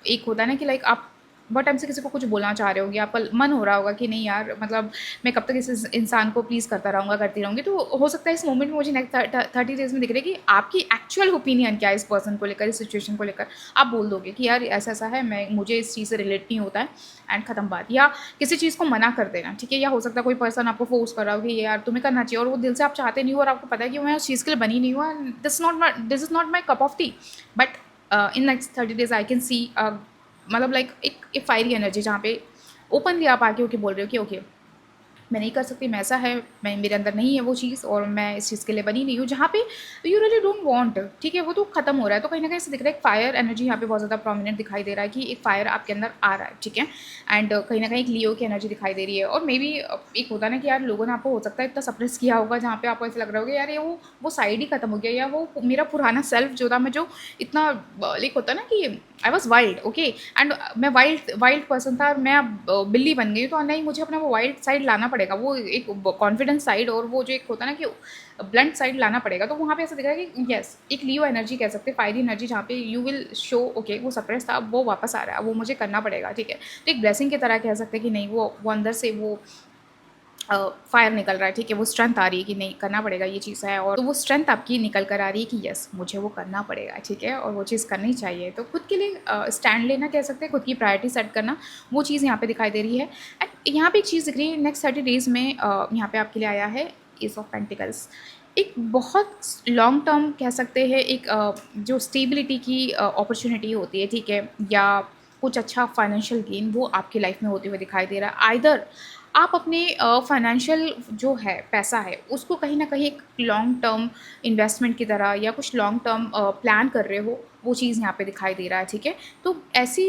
एक होता है ना कि लाइक आप बहुत टाइम से किसी को कुछ बोलना चाह रहे होगे, आपका मन हो रहा होगा कि नहीं यार मतलब मैं कब तक इस इंसान को प्लीज़ करता रहूँगा, करती रहूँगी। तो हो सकता है इस मोमेंट में मुझे नेक्स्ट 30 डेज़ में दिख रहा है कि आपकी एक्चुअल ओपिनियन क्या है इस पर्सन को लेकर, इस सिचुएशन को लेकर। आप बोल दोगे कि यार ऐसा-ऐसा है, मुझे इस चीज़ से रिलेट नहीं होता है एंड ख़त्म बात। या किसी चीज़ को मना कर देना, ठीक है? या हो सकता है कोई पर्सन आपको फ़ोर्स कर रहा हो कि ये यार तुम्हें करना चाहिए और वो दिल से आप चाहते नहीं हो और आपको पता है कि मैं उस चीज़ के लिए बनी नहीं हूँ and this is not my cup of T. But in next 30 days I can सी मतलब लाइक एक फायरी एनर्जी जहाँ पे ओपनली आप आके होके बोल रहे हो कि ओके, मैं नहीं कर सकती, मैं ऐसा है, मैं मेरे अंदर नहीं है वो चीज़ और मैं इस चीज़ के लिए बनी नहीं हूँ, जहाँ पे यू रियली डोंट वांट, ठीक है? वो तो खत्म हो रहा है। तो कहीं न कहीं ऐसा दिख रहा है एक फायर एनर्जी यहाँ पे बहुत ज़्यादा प्रोमिनेंट दिखाई दे रहा है कि एक फायर आपके अंदर आ रहा है, ठीक है? एंड कहीं न कहीं एक लियो की एनर्जी दिखाई दे रही है और मे बी एक होता है ना कि यार लोगों ने आपको हो सकता है इतना सप्रेस किया होगा जहाँ पे आपको ऐसा लग रहा होगा यार ये वो साइड ही खत्म हो गया या वो मेरा पुराना सेल्फ जो था, मैं जो इतना लाइक होता है ना कि I was wild, okay? And मैं वाइल्ड पर्सन था और मैं अब बिल्ली बन गई, तो नहीं, मुझे अपना वो वाइल्ड साइड लाना पड़ेगा, वो एक कॉन्फिडेंस साइड और वो जो एक होता है ना कि ब्लंट साइड लाना पड़ेगा। तो वहाँ पे ऐसा दिख रहा है कि येस, एक लियो एनर्जी कह सकते हैं, फायरी एनर्जी जहाँ पे यू विल शो ओके वो सप्रेस था, अब वो वापस आ रहा है, वो मुझे करना पड़ेगा, ठीक है? तो एक ब्लेसिंग की तरह कह सकते हैं कि नहीं, वो अंदर से वो फायर निकल रहा है, ठीक है? वो स्ट्रेंथ आ रही है कि नहीं करना पड़ेगा, ये चीज़ है और तो वो स्ट्रेंथ आपकी निकल कर आ रही है कि यस मुझे वो करना पड़ेगा, ठीक है? और वो चीज़ करनी चाहिए। तो खुद के लिए स्टैंड लेना कह सकते हैं, खुद की प्रायोरिटी सेट करना, वो चीज़ यहाँ पे दिखाई दे रही है। एंड यहाँ पे एक चीज़ दिख रही है नेक्स्ट 30 डेज़ में यहाँ पे आपके लिए आया है एस ऑफ पेंटिकल्स। एक बहुत लॉन्ग टर्म कह सकते हैं, एक जो स्टेबिलिटी की अपॉर्चुनिटी होती है, ठीक है? या कुछ अच्छा फाइनेंशियल गेन वो आपकी लाइफ में होते हुए दिखाई दे रहा है। आइदर आप अपने फाइनेंशियल जो है पैसा है उसको कहीं न कहीं एक लॉन्ग टर्म इन्वेस्टमेंट की तरह या कुछ लॉन्ग टर्म प्लान कर रहे हो, वो चीज़ यहाँ पे दिखाई दे रहा है, ठीक है? तो ऐसी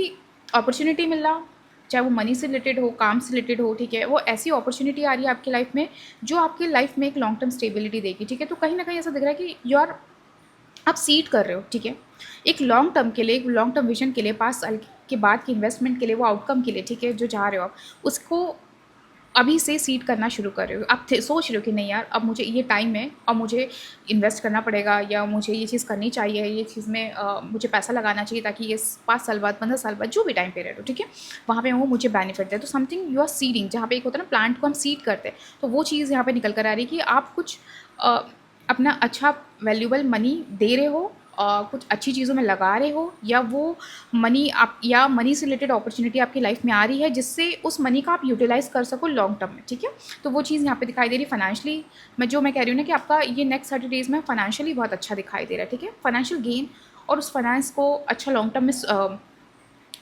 अपॉर्चुनिटी मिलना, चाहे वो मनी से रिलेटेड हो, काम से रिलेटेड हो, ठीक है? वो ऐसी अपॉर्चुनिटी आ रही है आपकी लाइफ में जो आपकी लाइफ में एक लॉन्ग टर्म स्टेबिलिटी देगी, ठीक है? तो कहीं न कहीं ऐसा दिख रहा है कि आप सीड कर रहे हो, ठीक है? एक लॉन्ग टर्म के लिए, एक लॉन्ग टर्म विज़न के लिए, 5 साल के बाद की इन्वेस्टमेंट के लिए, वो आउटकम के लिए, ठीक है? जो चाह रहे हो आप, उसको अभी से सीड करना शुरू कर रहे हो। आप सोच रहे हो कि नहीं यार अब मुझे ये टाइम है, अब मुझे इन्वेस्ट करना पड़ेगा या मुझे ये चीज़ करनी चाहिए, ये चीज़ में मुझे पैसा लगाना चाहिए ताकि ये 5 साल बाद, 15 साल बाद जो भी टाइम पीरियड हो, ठीक है? वहाँ पे वो मुझे बेनिफिट दे। तो समथिंग यू आर सीडिंग, जहाँ पे एक होता है ना प्लांट को हम सीड करते हैं, तो वो चीज़ यहाँ पे निकल कर आ रही है कि आप कुछ अपना अच्छा वैल्यूएबल मनी दे रहे हो, कुछ अच्छी चीज़ों में लगा रहे हो, या वो मनी आप या मनी से रिलेटेड अपॉर्चुनिटी आपकी लाइफ में आ रही है जिससे उस मनी का आप यूटिलाइज़ कर सको लॉन्ग टर्म में, ठीक है? तो वो चीज़ यहाँ पे दिखाई दे रही है फाइनेंशियली। मैं कह रही हूँ ना कि आपका ये नेक्स्ट 30 डेज़ में फाइनेंशियली बहुत अच्छा दिखाई दे रहा है, ठीक है? फाइनेंशियल गेन और उस फाइनेंस को अच्छा लॉन्ग टर्म में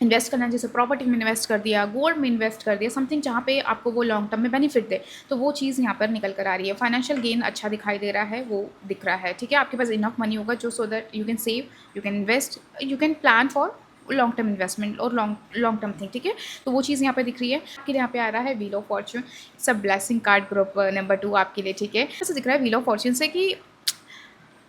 इन्वेस्ट करना, जैसे प्रॉपर्टी में इन्वेस्ट कर दिया, गोल्ड में इन्वेस्ट कर दिया, समथिंग जहाँ पे आपको वो लॉन्ग टर्म में बेनिफिट दे, तो वो चीज़ यहाँ पर निकल कर आ रही है। फाइनेंशियल गेन अच्छा दिखाई दे रहा है, वो दिख रहा है, ठीक है? आपके पास इनफ मनी होगा जो, so that you can save, you can invest, you can plan for long term investment और लॉन्ग टर्म थिंग, ठीक है? तो वो चीज़ यहाँ पे दिख रही है। आपके लिए यहाँ पे आ रहा है wheel of Fortune, it's a blessing card group number 2 आपके लिए, ठीक है? ऐसा दिख रहा है व्हील ऑफ फॉर्च्यून से कि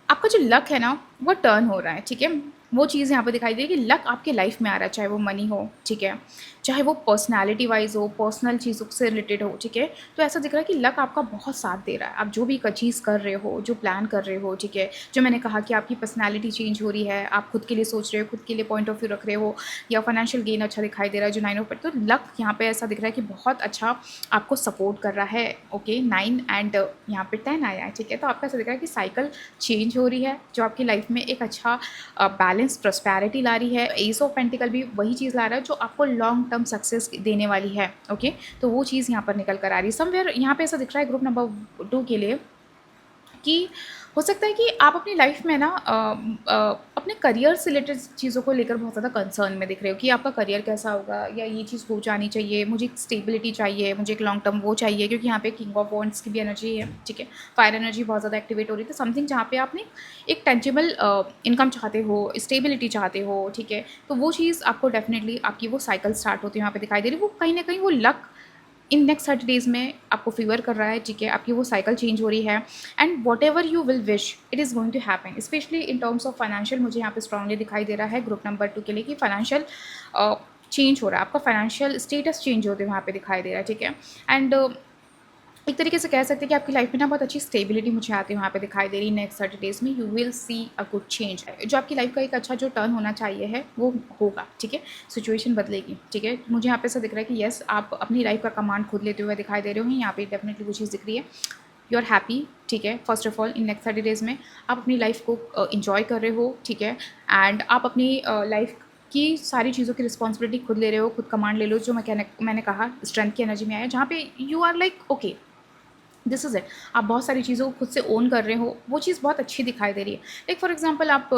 आपका जो लक है ना, वो टर्न हो रहा है, ठीक है? वो चीज़ यहाँ पे दिखाई दे रही है कि लक आपके लाइफ में आ रहा है, चाहे वो मनी हो, ठीक है? चाहे वो पर्सनैलिटी वाइज़ हो, पर्सनल चीज़ों से रिलेटेड हो, ठीक है? तो ऐसा दिख रहा है कि लक आपका बहुत साथ दे रहा है। आप जो भी चीज़ कर रहे हो, जो प्लान कर रहे हो, ठीक है? जो मैंने कहा कि आपकी पर्सनैलिटी चेंज हो रही है, आप खुद के लिए सोच रहे हो, खुद के लिए पॉइंट ऑफ व्यू रख रहे हो, या फाइनेंशियल गेन अच्छा दिखाई दे रहा है जो 9 ऑफ, तो लक यहाँ पे ऐसा दिख रहा है कि बहुत अच्छा आपको सपोर्ट कर रहा है, ओके? 9 एंड यहाँ पे 10 आया है, ठीक है? तो आपका ऐसा दिख रहा है कि साइकिल चेंज हो रही है, जो आपकी लाइफ में एक अच्छा बैलेंस प्रॉस्पेरिटी ला रही है। एस ऑफ पेंटिकल भी वही चीज़ ला रहा है जो आपको लॉन्ग टर्म सक्सेस देने वाली है, ओके? तो वो चीज़ यहाँ पर निकल कर आ रही है। समवेयर यहाँ पे ऐसा दिख रहा है ग्रुप नंबर 2 के लिए कि हो सकता है कि आप अपनी लाइफ में ना अपने करियर से रिलेटेड चीज़ों को लेकर बहुत ज़्यादा कंसर्न में दिख रहे हो कि आपका करियर कैसा होगा, या ये चीज़ हो जानी चाहिए, मुझे एक स्टेबिलिटी चाहिए, मुझे एक लॉन्ग टर्म वो चाहिए, क्योंकि यहाँ पे किंग ऑफ वॉन्ड्स की भी एनर्जी है, ठीक है? फायर एनर्जी बहुत ज़्यादा एक्टिवेट हो रही थी, समथिंग जहाँ पे आपने एक टेंजिबल इनकम चाहते हो, स्टेबिलिटी चाहते हो, ठीक है? तो वो चीज़ आपको डेफिनेटली आपकी वो साइकिल स्टार्ट होती है यहाँ पे दिखाई दे रही है। वो कहीं ना कहीं वो लक इन नेक्स्ट 30 डेज़ में आपको फ़ीवर कर रहा है, ठीक है? आपकी वो साइकिल चेंज हो रही है, and whatever you will wish it is going to happen, specially in terms of financial. मुझे यहाँ पे स्ट्रांगली दिखाई दे रहा है ग्रुप नंबर 2 के लिए कि फाइनेंशियल चेंज हो रहा है, आपका फाइनेंशियल स्टेटस चेंज होते हुए वहाँ पे दिखाई दे रहा है, ठीक है? एंड एक तरीके से कह सकते हैं कि आपकी लाइफ में ना बहुत अच्छी स्टेबिलिटी मुझे आती है वहाँ पे दिखाई दे रही है। नेक्स्ट 30 डेज़ में you will see a good change, जो आपकी लाइफ का एक अच्छा जो टर्न होना चाहिए है वो होगा, ठीक है? सिचुएशन बदलेगी, ठीक है? मुझे यहाँ पे ऐसा दिख रहा है कि येस, आप अपनी लाइफ का कमांड खुद लेते हुए दिखाई दे रहे हो। यहाँ पे डेफिनेटली वो चीज़ दिख रही है, यू आर हैप्पी, ठीक है? First of all in next 30 days में आप अपनी लाइफ को इंजॉय कर रहे हो, ठीक है? एंड आप अपनी लाइफ की सारी चीज़ों की रिस्पॉन्सिबिलिटी खुद ले रहे हो, खुद कमांड ले लो, जो मैंने कहा स्ट्रेंथ की एनर्जी में आया, जहाँ पे you are like okay, this is it. आप बहुत सारी चीज़ों को खुद से ओन कर रहे हो, वो चीज़ बहुत अच्छी दिखाई दे रही है। लाइक फॉर एग्जांपल आप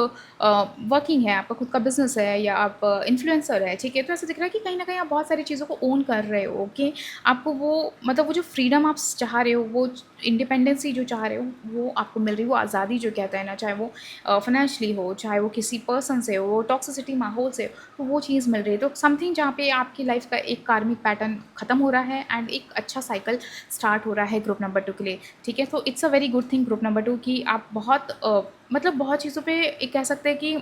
वर्किंग है, आपका खुद का बिजनेस है, या आप इन्फ्लुएंसर है, ठीक है? तो ऐसा दिख रहा है कि कहीं ना कहीं आप बहुत सारी चीज़ों को ओन कर रहे हो, ओके? आपको वो मतलब वो जो फ्रीडम आप चाह रहे हो, वो इंडिपेंडेंसी जो चाह रहे हो, वो आपको मिल रही है, वो आज़ादी जो कहते हैं ना, चाहे वो फाइनेंशली हो, चाहे वो किसी पर्सन से हो, वो टॉक्सिसिटी माहौल से हो, तो वो चीज़ मिल रही है। तो समथिंग जहाँ पे आपकी लाइफ का एक कार्मिक पैटर्न ख़त्म हो रहा है, एंड एक अच्छा साइकिल स्टार्ट हो रहा है ग्रुप नंबर 2 के लिए, ठीक है? तो it's a very good thing group number 2 कि आप बहुत मतलब बहुत चीज़ों पे एक कह सकते हैं कि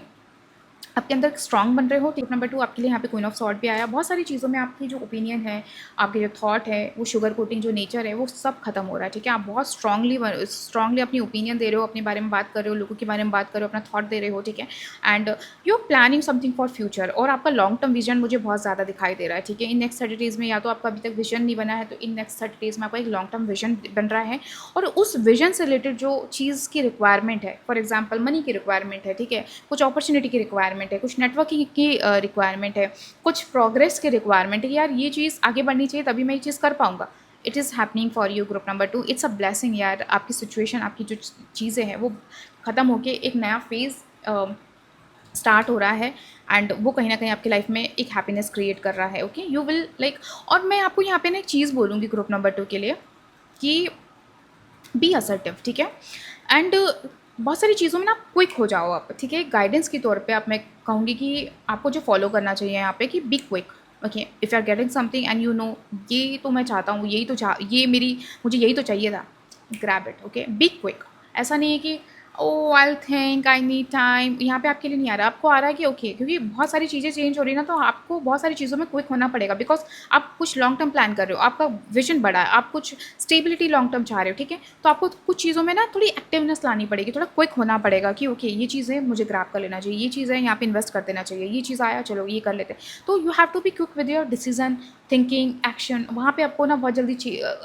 आपके अंदर स्ट्रॉन्ग बन रहे हो। टिप नंबर 2 आपके लिए यहाँ पे क्वीन ऑफ सॉर्ड भी आया। बहुत सारी चीज़ों में आपकी जो ओपिनियन है, आपके जो थॉट है, वो शुगर कोटिंग जो नेचर है, वो सब खत्म हो रहा है, ठीक है? आप बहुत स्ट्रांगली अपनी ओपिनियन दे रहे हो, अपने बारे में बात कर रहे हो, लोगों के बारे में बात कर रहे हो, अपना थॉट दे रहे हो, ठीक है? And you are planning something for future, और आपका लॉन्ग टर्म विजन मुझे बहुत ज़्यादा दिखाई दे रहा है, ठीक है? इन नेक्स्ट 30 डेज़ में या तो आपका अभी तक विजन नहीं बना है, तो इन नेक्स्ट 30 डेज़ में आपका एक लॉन्ग टर्म विजन बन रहा है, और उस विजन से रिलेटेड जो चीज़ की रिक्वायरमेंट है, फॉर एग्जाम्पल मनी की रिक्वायरमेंट है, ठीक है? कुछ अपॉर्चुनिटी की रिक्वायरमेंट है, कुछ नेटवर्किंग की रिक्वायरमेंट है, कुछ प्रोग्रेस की रिक्वायरमेंट है कि यार ये चीज़ आगे बढ़नी चाहिए, तभी मैं ये चीज़ कर पाऊँगा। It is happening for you group number 2। It's a blessing यार, आपकी सिचुएशन, आपकी जो चीज़ें हैं वो ख़त्म होके एक नया फेज़ स्टार्ट हो रहा है, एंड वो कहीं ना कहीं आपकी लाइफ में एक हैप्पीनेस क्रिएट कर रहा है, ओके? यू विल लाइक, और मैं आपको यहाँ पे ना एक चीज़ बोलूँगी ग्रुप नंबर 2 के लिए कि बी असर्टिव, ठीक है? एंड बहुत सारी चीज़ों में ना क्विक हो जाओ आप, ठीक है? गाइडेंस के तौर पे आप, मैं कहूँगी कि आपको जो फॉलो करना चाहिए यहाँ पे कि be quick, okay? If you are getting something and you know ये तो मैं चाहता हूँ, ये मुझे यही तो चाहिए था, grab it, okay? Be quick. ऐसा नहीं है कि oh I think I need time, यहाँ पे आपके लिए नहीं आ रहा, आपको आ रहा है कि ओके क्योंकि बहुत सारी चीज़ें चेंज हो रही है ना, तो आपको बहुत सारी चीज़ों में क्विक होना पड़ेगा, बिकॉज आप कुछ लॉन्ग टर्म प्लान कर रहे हो, आपका विजन बड़ा है, आप कुछ स्टेबिलिटी लॉन्ग टर्म चाह रहे हो, ठीक है, तो आपको कुछ चीज़ों में ना थोड़ी एक्टिवनेस लानी पड़ेगी, थोड़ा क्विक होना पड़ेगा कि ओके ये चीज़ें मुझे ग्रैब कर लेना चाहिए, ये चीज़ें यहाँ पे इन्वेस्ट कर देना चाहिए, ये चीज़ आया चलो ये कर लेते हैं, तो you have to be quick with your decision, thinking, action, वहाँ पे आपको ना बहुत जल्दी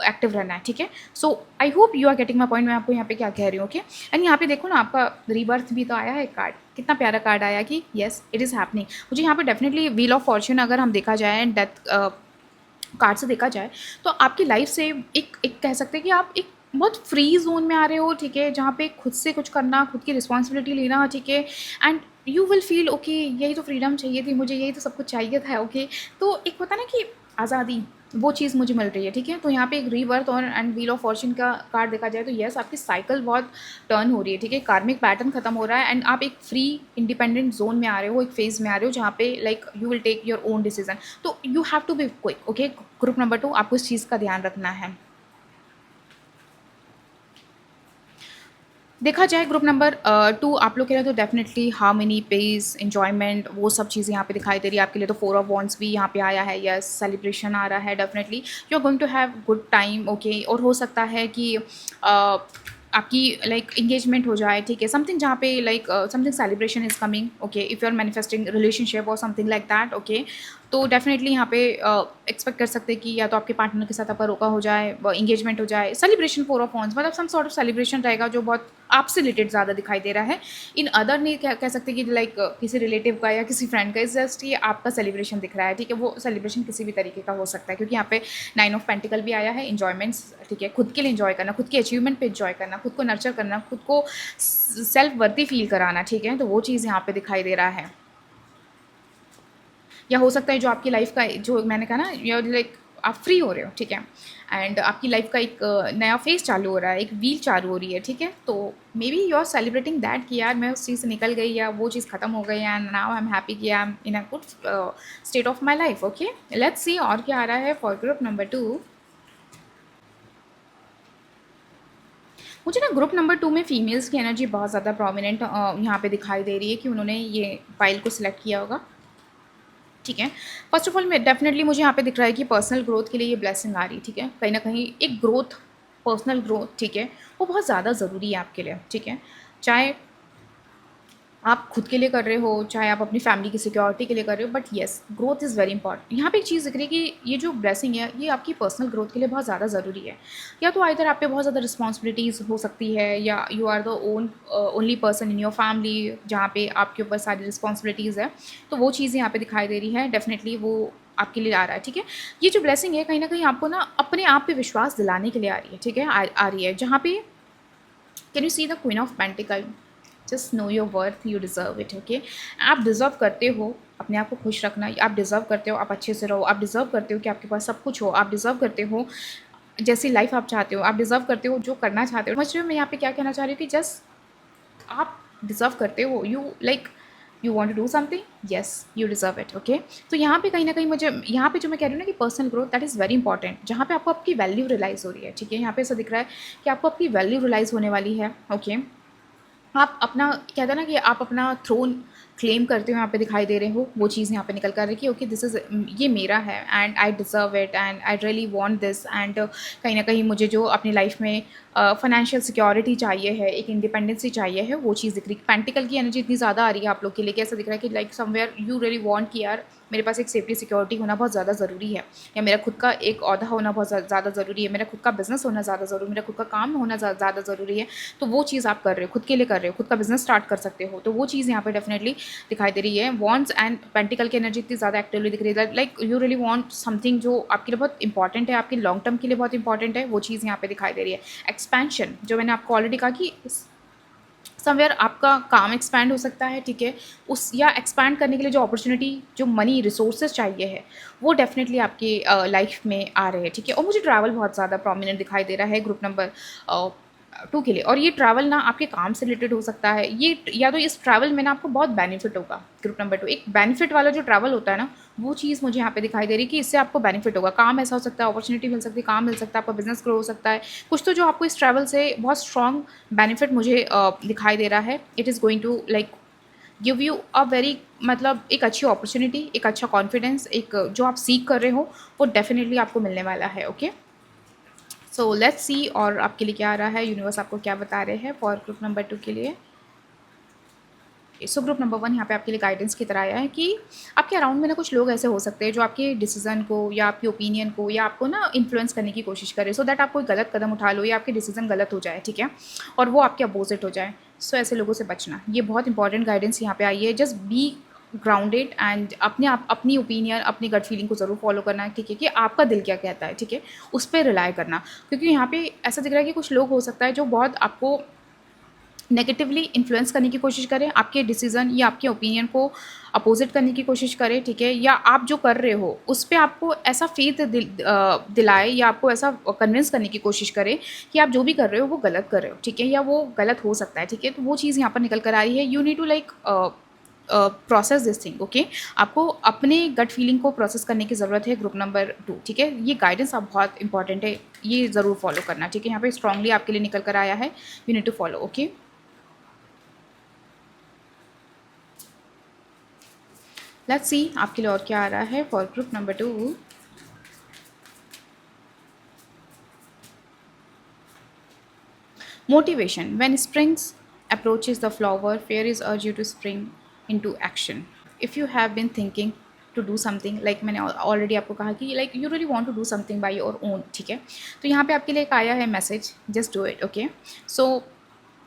एक्टिव रहना है, ठीक है। So I hope you are getting my point, मैं आपको यहाँ पे क्या कह रही हूँ, ओके। एंड यहाँ पे देखो ना, आपका रीबर्थ भी तो आया है कार्ड, कितना प्यारा कार्ड आया कि येस इट इज़ हैपनिंग। मुझे यहाँ पे डेफिनेटली व्हील ऑफ फॉर्च्यून अगर हम देखा जाए एंड डेथ कार्ड से देखा जाए, तो आपकी लाइफ से एक एक कह सकते हैं कि आप एक बहुत फ्री जोन में आ रहे हो, ठीक है, जहाँ पे खुद से कुछ करना, खुद की रिस्पॉन्सिबिलिटी लेना, ठीक है, and you will feel okay यही तो फ्रीडम चाहिए थी मुझे, यही तो सब कुछ चाहिए था, ओके। तो एक होता है ना कि आज़ादी, वो चीज़ मुझे मिल रही है, ठीक है। तो यहाँ पे एक रीबर्थ और एंड व्हील ऑफ फॉर्च्यून का कार्ड देखा जाए तो यस आपकी साइकिल बहुत टर्न हो रही है, ठीक है, कार्मिक पैटर्न खत्म हो रहा है एंड आप एक फ्री इंडिपेंडेंट जोन में आ रहे हो, एक फेज में आ रहे हो जहाँ पे like you will take your own decision. तो you have to be quick, okay. Group number 2, आपको इस चीज़ का ध्यान रखना है। देखा जाए ग्रुप नंबर 2 आप लोग के लिए तो डेफिनेटली हार्मनी, पीस, एन्जॉयमेंट, वो सब चीज़ें यहाँ पे दिखाई दे रही है आपके लिए। तो 4 ऑफ वॉन्ड्स भी यहाँ पे आया है, यस सेलिब्रेशन आ रहा है, definitely you are going to have good time, okay. और हो सकता है कि आपकी लाइक एंगेजमेंट हो जाए, ठीक है, समथिंग जहाँ पे like something celebration is coming, okay, if you are manifesting relationship और समथिंग लाइक दैट, ओके। तो डेफिनेटली यहाँ पे एक्सपेक्ट कर सकते हैं कि या तो आपके पार्टनर के साथ आपका रोका हो जाए, इंगेजमेंट हो जाए, सेलिब्रेशन 4 ऑफ वॉन्ड्स मतलब सम सॉर्ट ऑफ सेलिब्रेशन रहेगा जो बहुत आपसे रिलेटेड ज़्यादा दिखाई दे रहा है। इन अदर नहीं कह सकते कि लाइक किसी रिलेटिव का या किसी फ्रेंड का, इस जस्ट ये आपका सेलिब्रेशन दिख रहा है, ठीक है। वो सेलिब्रेशन किसी भी तरीके का हो सकता है क्योंकि यहाँ पे 9 ऑफ पेंटिकल भी आया है, इन्जॉयमेंट्स, ठीक है, खुद के लिए इन्जॉय करना, खुद के अचीवमेंट पे इन्जॉय करना, खुद को नर्चर करना, खुद को सेल्फ वर्दी फील कराना, ठीक है। तो वो चीज़ यहाँ पे दिखाई दे रहा है। या हो सकता है जो आपकी लाइफ का जो मैंने कहा ना, यू लाइक आप फ्री हो रहे हो, ठीक है, एंड आपकी लाइफ का एक नया फेज चालू हो रहा है, एक व्हील चालू हो रही है, ठीक है। तो maybe you are celebrating that कि यार मैं उस चीज़ से निकल गई या वो चीज़ ख़त्म हो गई and now I am happy कि I am in a good state of my life, okay. Let's see और क्या आ रहा है फॉर ग्रुप नंबर 2। मुझे ना ग्रुप नंबर 2 में फीमेल्स की एनर्जी बहुत ज़्यादा प्रोमिनेंट यहाँ पे दिखाई दे रही है कि उन्होंने ये फाइल को सिलेक्ट किया होगा, ठीक है। फर्स्ट ऑफ ऑल मैं डेफिनेटली मुझे यहाँ पे दिख रहा है कि पर्सनल ग्रोथ के लिए ये ब्लेसिंग आ रही है, ठीक है। कहीं ना कहीं एक ग्रोथ, पर्सनल ग्रोथ, ठीक है, वो बहुत ज़्यादा ज़रूरी है आपके लिए, ठीक है। चाहे आप खुद के लिए कर रहे हो, चाहे आप अपनी फैमिली की सिक्योरिटी के लिए कर रहे हो, but yes growth is very important. यहाँ पे एक चीज़ दिख रही है कि ये जो ब्लेसिंग है ये आपकी पर्सनल ग्रोथ के लिए बहुत ज़्यादा ज़रूरी है। या तो आइदर आप पे बहुत ज़्यादा रिस्पॉन्सिबिलिटीज़ हो सकती है या you are the only person in your family जहाँ पे आपके ऊपर सारी रिस्पॉन्सिबिलिटीज़ है, तो वो चीज़ यहाँ पे दिखाई दे रही है, डेफिनेटली वो आपके लिए आ रहा है, ठीक है। ये जो ब्लेसिंग है कहीं ना कहीं आपको ना अपने आप पे विश्वास दिलाने के लिए आ रही है, ठीक है, आ रही है, जहाँ पे can you see the queen of pentacle, just know your worth, you deserve it, okay. आप डिज़र्व करते हो अपने आप को खुश रखना, आप डिज़र्व करते हो आप अच्छे से रहो, आप डिज़र्व करते हो कि आपके पास सब कुछ हो, आप डिज़र्व करते हो जैसी लाइफ आप चाहते हो, आप डिज़र्व करते हो जो करना चाहते हो। समझ रहे हो मैं यहाँ पे क्या कहना चाह रही हूँ कि जस्ट आप डिज़र्व करते हो, you like you want to do something, yes you deserve it, okay. तो यहाँ पे कहीं ना कहीं मुझे यहाँ पे जो मैं कह रही हूँ ना कि personal growth that is very important, जहाँ पे आपको आपकी वैल्यू रियलाइज़ हो रही है, ठीक है। यहाँ पे ऐसा दिख रहा है कि आपको आपकी वैल्यू रियलाइज़ होने वाली है, ओके। आप अपना कहते हैं ना कि आप अपना थ्रोन क्लेम करते हो, यहाँ पे दिखाई दे रहे हो, वो चीज़ यहाँ पे निकल कर रही है कि ओके दिस इज़ ये मेरा है and I deserve it and I really want this and कहीं ना कहीं मुझे जो अपनी लाइफ में फाइनेंशियल सिक्योरिटी चाहिए है, एक इंडिपेंडेंसी चाहिए है, वो चीज़ दिख रही है। पेंटिकल की एनर्जी इतनी ज़्यादा आ रही है आप लोग के लिए कि ऐसा दिख रहा है कि like somewhere you really want कि यार मेरे पास एक सेफ्टी सिक्योरिटी होना बहुत ज़्यादा ज़रूरी है, या मेरा खुद का एक ओहदा होना बहुत ज़्यादा ज़रूरी है, मेरा खुद का बिज़नेस होना ज़्यादा ज़रूरी, मेरा खुद का काम होना ज़्यादा ज़रूरी है। तो वो चीज़ आप कर रहे हो, खुद के लिए कर रहे हो, खुद का बिज़नेस स्टार्ट कर सकते हो, तो वो चीज़ यहाँ पे डेफिनेटली दिखाई दे रही है। वॉन्ट्स एंड पेंटिकल की एनर्जी इतनी ज़्यादा एक्टिवली दिख रही है, like you really want something जो आपके लिए बहुत इंपॉर्टेंट है, आपके लॉन्ग टर्म के लिए बहुत इंपॉर्टेंट है, वो चीज़ यहाँ पे दिखाई दे रही है। एक्सपेंशन, जो मैंने आपको ऑलरेडी कहा कि समवेयर आपका काम एक्सपैंड हो सकता है, ठीक है, उस या एक्सपैंड करने के लिए जो अपॉर्चुनिटी, जो मनी रिसोर्सेज चाहिए है, वो डेफिनेटली आपकी लाइफ में आ रहे हैं, ठीक है। और मुझे ट्रैवल बहुत ज़्यादा प्रोमिनेंट दिखाई दे रहा है ग्रुप नंबर 2 के लिए, और ये ट्रैवल ना आपके काम से रिलेटेड हो सकता है, ये या तो इस ट्रैवल में ना आपको बहुत बेनिफिट होगा। ग्रुप नंबर 2 एक बेनिफिट वाला जो ट्रैवल होता है ना, वो चीज़ मुझे यहाँ पे दिखाई दे रही है कि इससे आपको बेनिफिट होगा। काम ऐसा हो सकता है, अपॉर्चुनिटी मिल सकती है, काम मिल सकता है, आपका बिज़नेस ग्रो हो सकता है। कुछ तो जो आपको इस ट्रैवल से बहुत स्ट्रॉन्ग बेनिफिट मुझे दिखाई दे रहा है। It is going to like give you a very मतलब एक अच्छी अपॉर्चुनिटी, एक अच्छा कॉन्फिडेंस, एक जो आप सीख कर रहे हो वो डेफ़िनिटली आपको मिलने वाला है। ओके, सो लेट्स सी और आपके लिए क्या आ रहा है, यूनिवर्स आपको क्या बता रहे हैं फॉर ग्रुप नंबर 2 के लिए। सो ग्रुप नंबर 1 यहाँ पे आपके लिए गाइडेंस की तरह आया है कि आपके अराउंड में ना कुछ लोग ऐसे हो सकते हैं जो आपके डिसीजन को या आपके ओपिनियन को या आपको ना इन्फ्लुएंस करने की कोशिश करे, सो दैट आप कोई गलत कदम उठा लो या आपके डिसीजन गलत हो जाए, ठीक है, और वो आपके अपोजिट हो जाए। सो ऐसे लोगों से बचना, ये बहुत इंपॉर्टेंट गाइडेंस यहाँ पे आई है। जस्ट बी ग्राउंडेड एंड अपने आप अपनी ओपिनियन, अपनी गट फीलिंग को ज़रूर फॉलो करना है, ठीक है, कि आपका दिल क्या कहता है, ठीक है, उस पर रिलाई करना। क्योंकि यहाँ पे ऐसा दिख रहा है कि कुछ लोग हो सकता है जो बहुत आपको नेगेटिवली इन्फ्लुएंस करने की कोशिश करें, आपके डिसीज़न या आपके ओपिनियन को अपोजिट करने की कोशिश करें, ठीक है, या आप जो कर रहे हो उस पे आपको ऐसा फेथ दिलाए या आपको ऐसा कन्विंस करने की कोशिश करे कि आप जो भी कर रहे हो वो गलत कर रहे हो, ठीक है, या वो गलत हो सकता है, ठीक है। तो वो चीज़ यहाँ पर निकल कर आ रही है। You need to like process this thing, okay. आपको अपने गट फीलिंग को प्रोसेस करने की ज़रूरत है ग्रुप नंबर 2, ठीक है। ये गाइडेंस आप बहुत इंपॉर्टेंट है, ये ज़रूर फॉलो करना, ठीक है। यहाँ पे स्ट्रांगली आपके लिए निकल कर आया है, you need to follow, okay. Let's see आपके लिए और क्या आ रहा है for group number 2। Motivation, when springs approaches the flower, fairies urge you to spring into action. If you have been thinking to do something, like मैंने ऑलरेडी आपको कहा कि like you really want to do something by your own, ठीक है, तो यहाँ पे आपके लिए एक आया है message, just do it, okay. So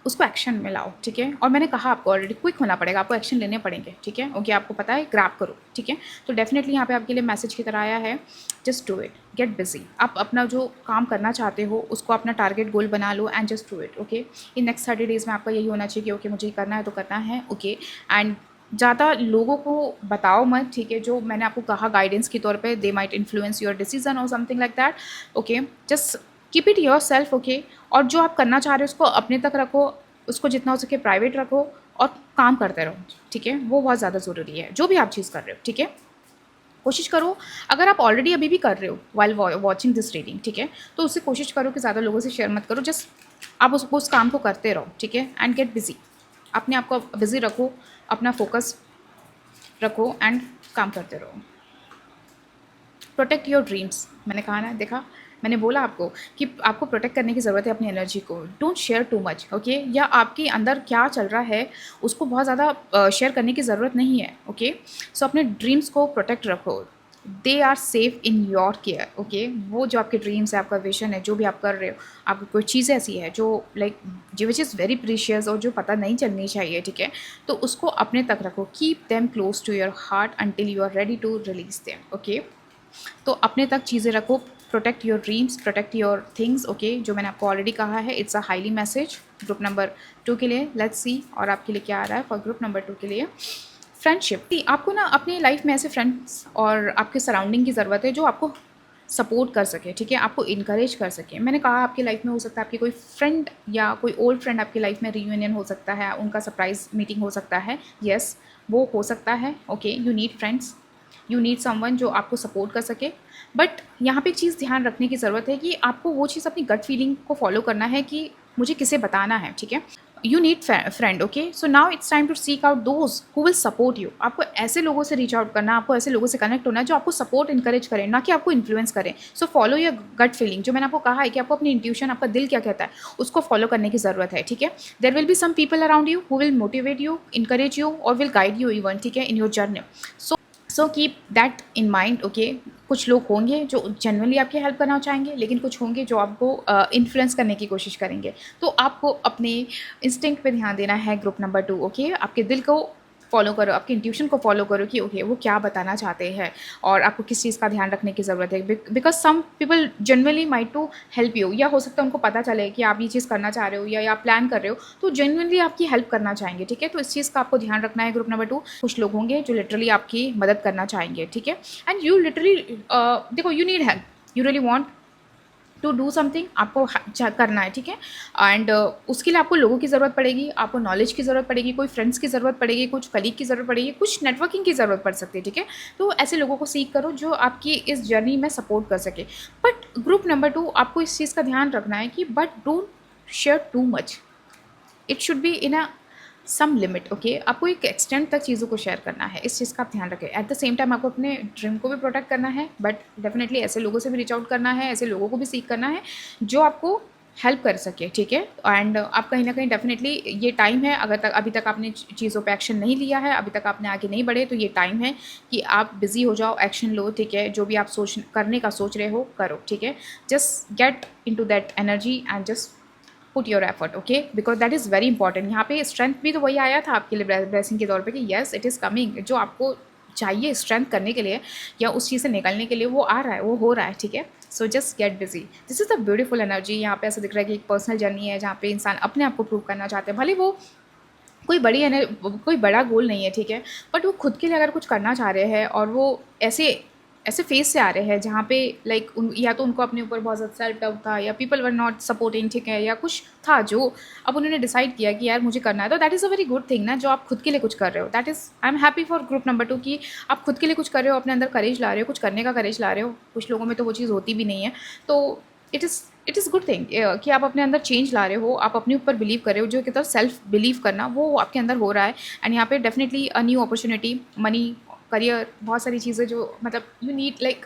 उसको एक्शन में लाओ, ठीक है। और मैंने कहा आपको ऑलरेडी क्विक होना पड़ेगा, आपको एक्शन लेने पड़ेंगे, ठीक है, ओके। आपको पता है, ग्रैब करो, ठीक है। तो डेफिनेटली यहाँ पे आपके लिए मैसेज की तरह आया है, just do it, get busy. आप अपना जो काम करना चाहते हो उसको अपना टारगेट गोल बना लो and just do it, okay. In next 30 days में आपका यही होना चाहिए कि ओके मुझे ये करना है तो करना है, ओके। एंड ज़्यादा लोगों को बताओ मत, ठीक है, जो मैंने आपको कहा गाइडेंस के तौर पे, they might influence your decision और something like that, okay. Just keep it your self, okay. और जो आप करना चाह रहे हो उसको अपने तक रखो, उसको जितना हो सके प्राइवेट रखो और काम करते रहो, ठीक है। वो बहुत ज़्यादा ज़रूरी है, जो भी आप चीज़ कर रहे हो, ठीक है। कोशिश करो, अगर आप ऑलरेडी अभी भी कर रहे हो वाइल वॉचिंग दिस रीडिंग, ठीक है, तो उससे कोशिश करो कि ज़्यादा लोगों से शेयर मत करो, जस्ट आप उसको उस काम को करते रहो, ठीक है। एंड गेट बिजी, अपने आप को बिजी रखो, अपना फोकस रखो एंड काम करते रहो। प्रोटेक्ट योर ड्रीम्स, मैंने कहा ना, देखा, मैंने बोला आपको कि आपको प्रोटेक्ट करने की ज़रूरत है अपनी एनर्जी को। Don't share too much, okay. या आपके अंदर क्या चल रहा है उसको बहुत ज़्यादा शेयर करने की ज़रूरत नहीं है, ओके। सो अपने ड्रीम्स को प्रोटेक्ट रखो, they are safe in your care, okay. वो जो आपके ड्रीम्स है, आपका विजन है, जो भी आप कर रहे हो, आपकी कोई चीज़ ऐसी है जो लाइक जो विच इज़ वेरी प्रीशियस और जो पता नहीं चलनी चाहिए, ठीक है, तो उसको अपने तक रखो। Keep them close to your heart until you are ready to release them, okay. तो अपने तक चीज़ें रखो, protect your dreams, protect your things, okay. जो मैंने आपको ऑलरेडी कहा है, it's a highly message group number 2 के लिए। लेट्स सी और आपके लिए क्या आ रहा है फॉर ग्रुप नंबर 2 के लिए। फ्रेंडशिप, आपको ना अपनी लाइफ में ऐसे फ्रेंड्स और आपके सराउंडिंग की ज़रूरत है जो आपको सपोर्ट कर सके, ठीक है, आपको इनकरेज कर सके। मैंने कहा आपकी लाइफ में हो सकता है आपकी कोई फ्रेंड या कोई ओल्ड फ्रेंड आपकी लाइफ में रीयूनियन हो सकता है, उनका सरप्राइज मीटिंग हो सकता है, यस, वो हो सकता है, okay. You need friends, you need someone जो आपको सपोर्ट कर सके। बट यहाँ पे एक चीज़ ध्यान रखने की ज़रूरत है कि आपको वो चीज़ अपनी गट फीलिंग को फॉलो करना है कि मुझे किसे बताना है, ठीक है। You need friend, okay. So now it's time to seek out those who will support you. आपको ऐसे लोगों से रीच आउट करना, आपको ऐसे लोगों से कनेक्ट होना है जो आपको सपोर्ट इंकरेज करें, ना कि आपको इन्फ्लुएंस करें। So follow your gut feeling, जो मैंने आपको कहा है कि आपको अपनी इंट्यूशन, आपका दिल क्या कहता है, उसको फॉलो करने की ज़रूरत है, ठीक है। There will be some people around you who will motivate you, encourage you और विल गाइड यू इवन, ठीक है, in your journey. So keep that in mind, okay. कुछ लोग होंगे जो जनरली आपकी हेल्प करना चाहेंगे, लेकिन कुछ होंगे जो आपको इन्फ्लुएंस करने की कोशिश करेंगे। तो आपको अपने इंस्टिंक्ट पे ध्यान देना है ग्रुप नंबर 2, ओके। आपके दिल को फॉलो करो, आपके इंट्यूशन को फॉलो करो कि ओके वो क्या बताना चाहते हैं और आपको किस चीज़ का ध्यान रखने की ज़रूरत है। Because some people generally might to help you, या हो सकता है उनको पता चले कि आप ये चीज़ करना चाह रहे हो या आप प्लान कर रहे हो, तो जेन्युइनली आपकी हेल्प करना चाहेंगे, ठीक है। तो इस चीज़ का आपको ध्यान रखना है ग्रुप नंबर 2। कुछ लोग होंगे जो लिटरली आपकी मदद करना चाहेंगे, ठीक है। एंड यू लिटरली देखो, you need help, you really want to do something आपको करना है, ठीक है। एंड उसके लिए आपको लोगों की ज़रूरत पड़ेगी, आपको नॉलेज की ज़रूरत पड़ेगी, कोई फ्रेंड्स की ज़रूरत पड़ेगी, कुछ कलीग की ज़रूरत पड़ेगी, कुछ नेटवर्किंग की ज़रूरत पड़ सकती है, ठीक है। तो ऐसे लोगों को सीख करो जो आपकी इस जर्नी में सपोर्ट कर सके। बट ग्रुप नंबर 2, आपको इस चीज़ का ध्यान रखना है कि but don't share too much, it should be in a some limit, okay. आपको एक एक्सटेंड तक चीज़ों को शेयर करना है, इस चीज़ का आप ध्यान रखें। एट द सेम टाइम आपको अपने ड्रीम को भी प्रोटेक्ट करना है, बट डेफिनेटली ऐसे लोगों से भी रीच आउट करना है, ऐसे लोगों को भी सीख करना है जो आपको हेल्प कर सके, ठीक है। एंड आप कहीं ना कहीं डेफिनेटली ये टाइम है, अगर तक अभी तक आपने चीज़ों पे एक्शन नहीं लिया है, अभी तक आपने आगे नहीं बढ़े, तो ये टाइम है कि आप बिजी हो जाओ, एक्शन लो, ठीक है। जो भी आप करने का सोच रहे हो करो, ठीक है। Just get into that energy and just put your effort, okay, because that is very important. यहाँ पे स्ट्रेंथ भी तो वही आया था आपके लिए ब्लेसिंग के तौर पे कि येस इट इज़ कमिंग, जो आपको चाहिए स्ट्रेंथ करने के लिए या उस चीज़ से निकलने के लिए वो आ रहा है, वो हो रहा है, ठीक है। So just get busy, this is the beautiful energy. यहाँ पे ऐसा दिख रहा है कि एक पर्सनल जर्नी है जहाँ पे इंसान अपने आप को प्रूव करना चाहते हैं, भले वो कोई बड़ा गोल नहीं है, ठीक है। बट वो खुद के लिए अगर कुछ करना चाह रहे हैं और वो ऐसे ऐसे फेज से आ रहे हैं जहाँ पे लाइक या तो उनको अपने ऊपर बहुत ज़्यादा सेल्फ डाउट था, या पीपल वर नॉट सपोर्टिंग, ठीक है, या कुछ था जो अब उन्होंने डिसाइड किया कि यार मुझे करना है, तो that is a very good thing ना, जो आप खुद के लिए कुछ कर रहे हो। That is, I am happy for group number 2 कि आप खुद के लिए कुछ कर रहे हो, अपने अंदर करेज ला रहे हो, कुछ करने का करेज ला रहे हो। कुछ लोगों में तो वो चीज़ होती भी नहीं है, तो इट इज़ गुड थिंग कि आप अपने अंदर चेंज ला रहे हो, आप अपने ऊपर बिलीव कर रहे हो, जो कहता है सेल्फ बिलीव करना, वो आपके अंदर हो रहा है। एंड यहाँ पे definitely a new opportunity, money, career, बहुत सारी चीज़ें जो मतलब you need like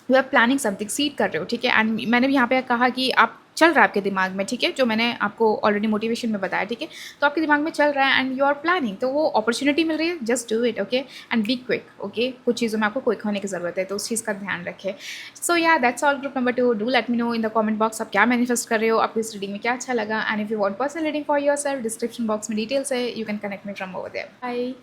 you are planning something, seed कर रहे हो, ठीक है। एंड मैंने भी यहाँ पे कहा कि आप चल रहा है आपके दिमाग में, ठीक है, जो मैंने आपको ऑलरेडी मोटिवेशन में बताया, ठीक है। तो आपके दिमाग में चल रहा है एंड यू आर प्लानिंग, तो वो अपॉर्चुनिटी मिल रही है, just do it, okay. And B quick, okay. कुछ चीज़ों में आपको क्विक होने की ज़रूरत है, तो उस चीज़ का ध्यान रखें। सो या that's all group number 2। Do let me know in the comment box आप क्या मैनिफेस्ट कर रहे हो, आपको इस रीडिंग में क्या अच्छा लगा। And if you want personal reading for yourself, description box में डिटेल्स है, you can connect me from over there. Bye.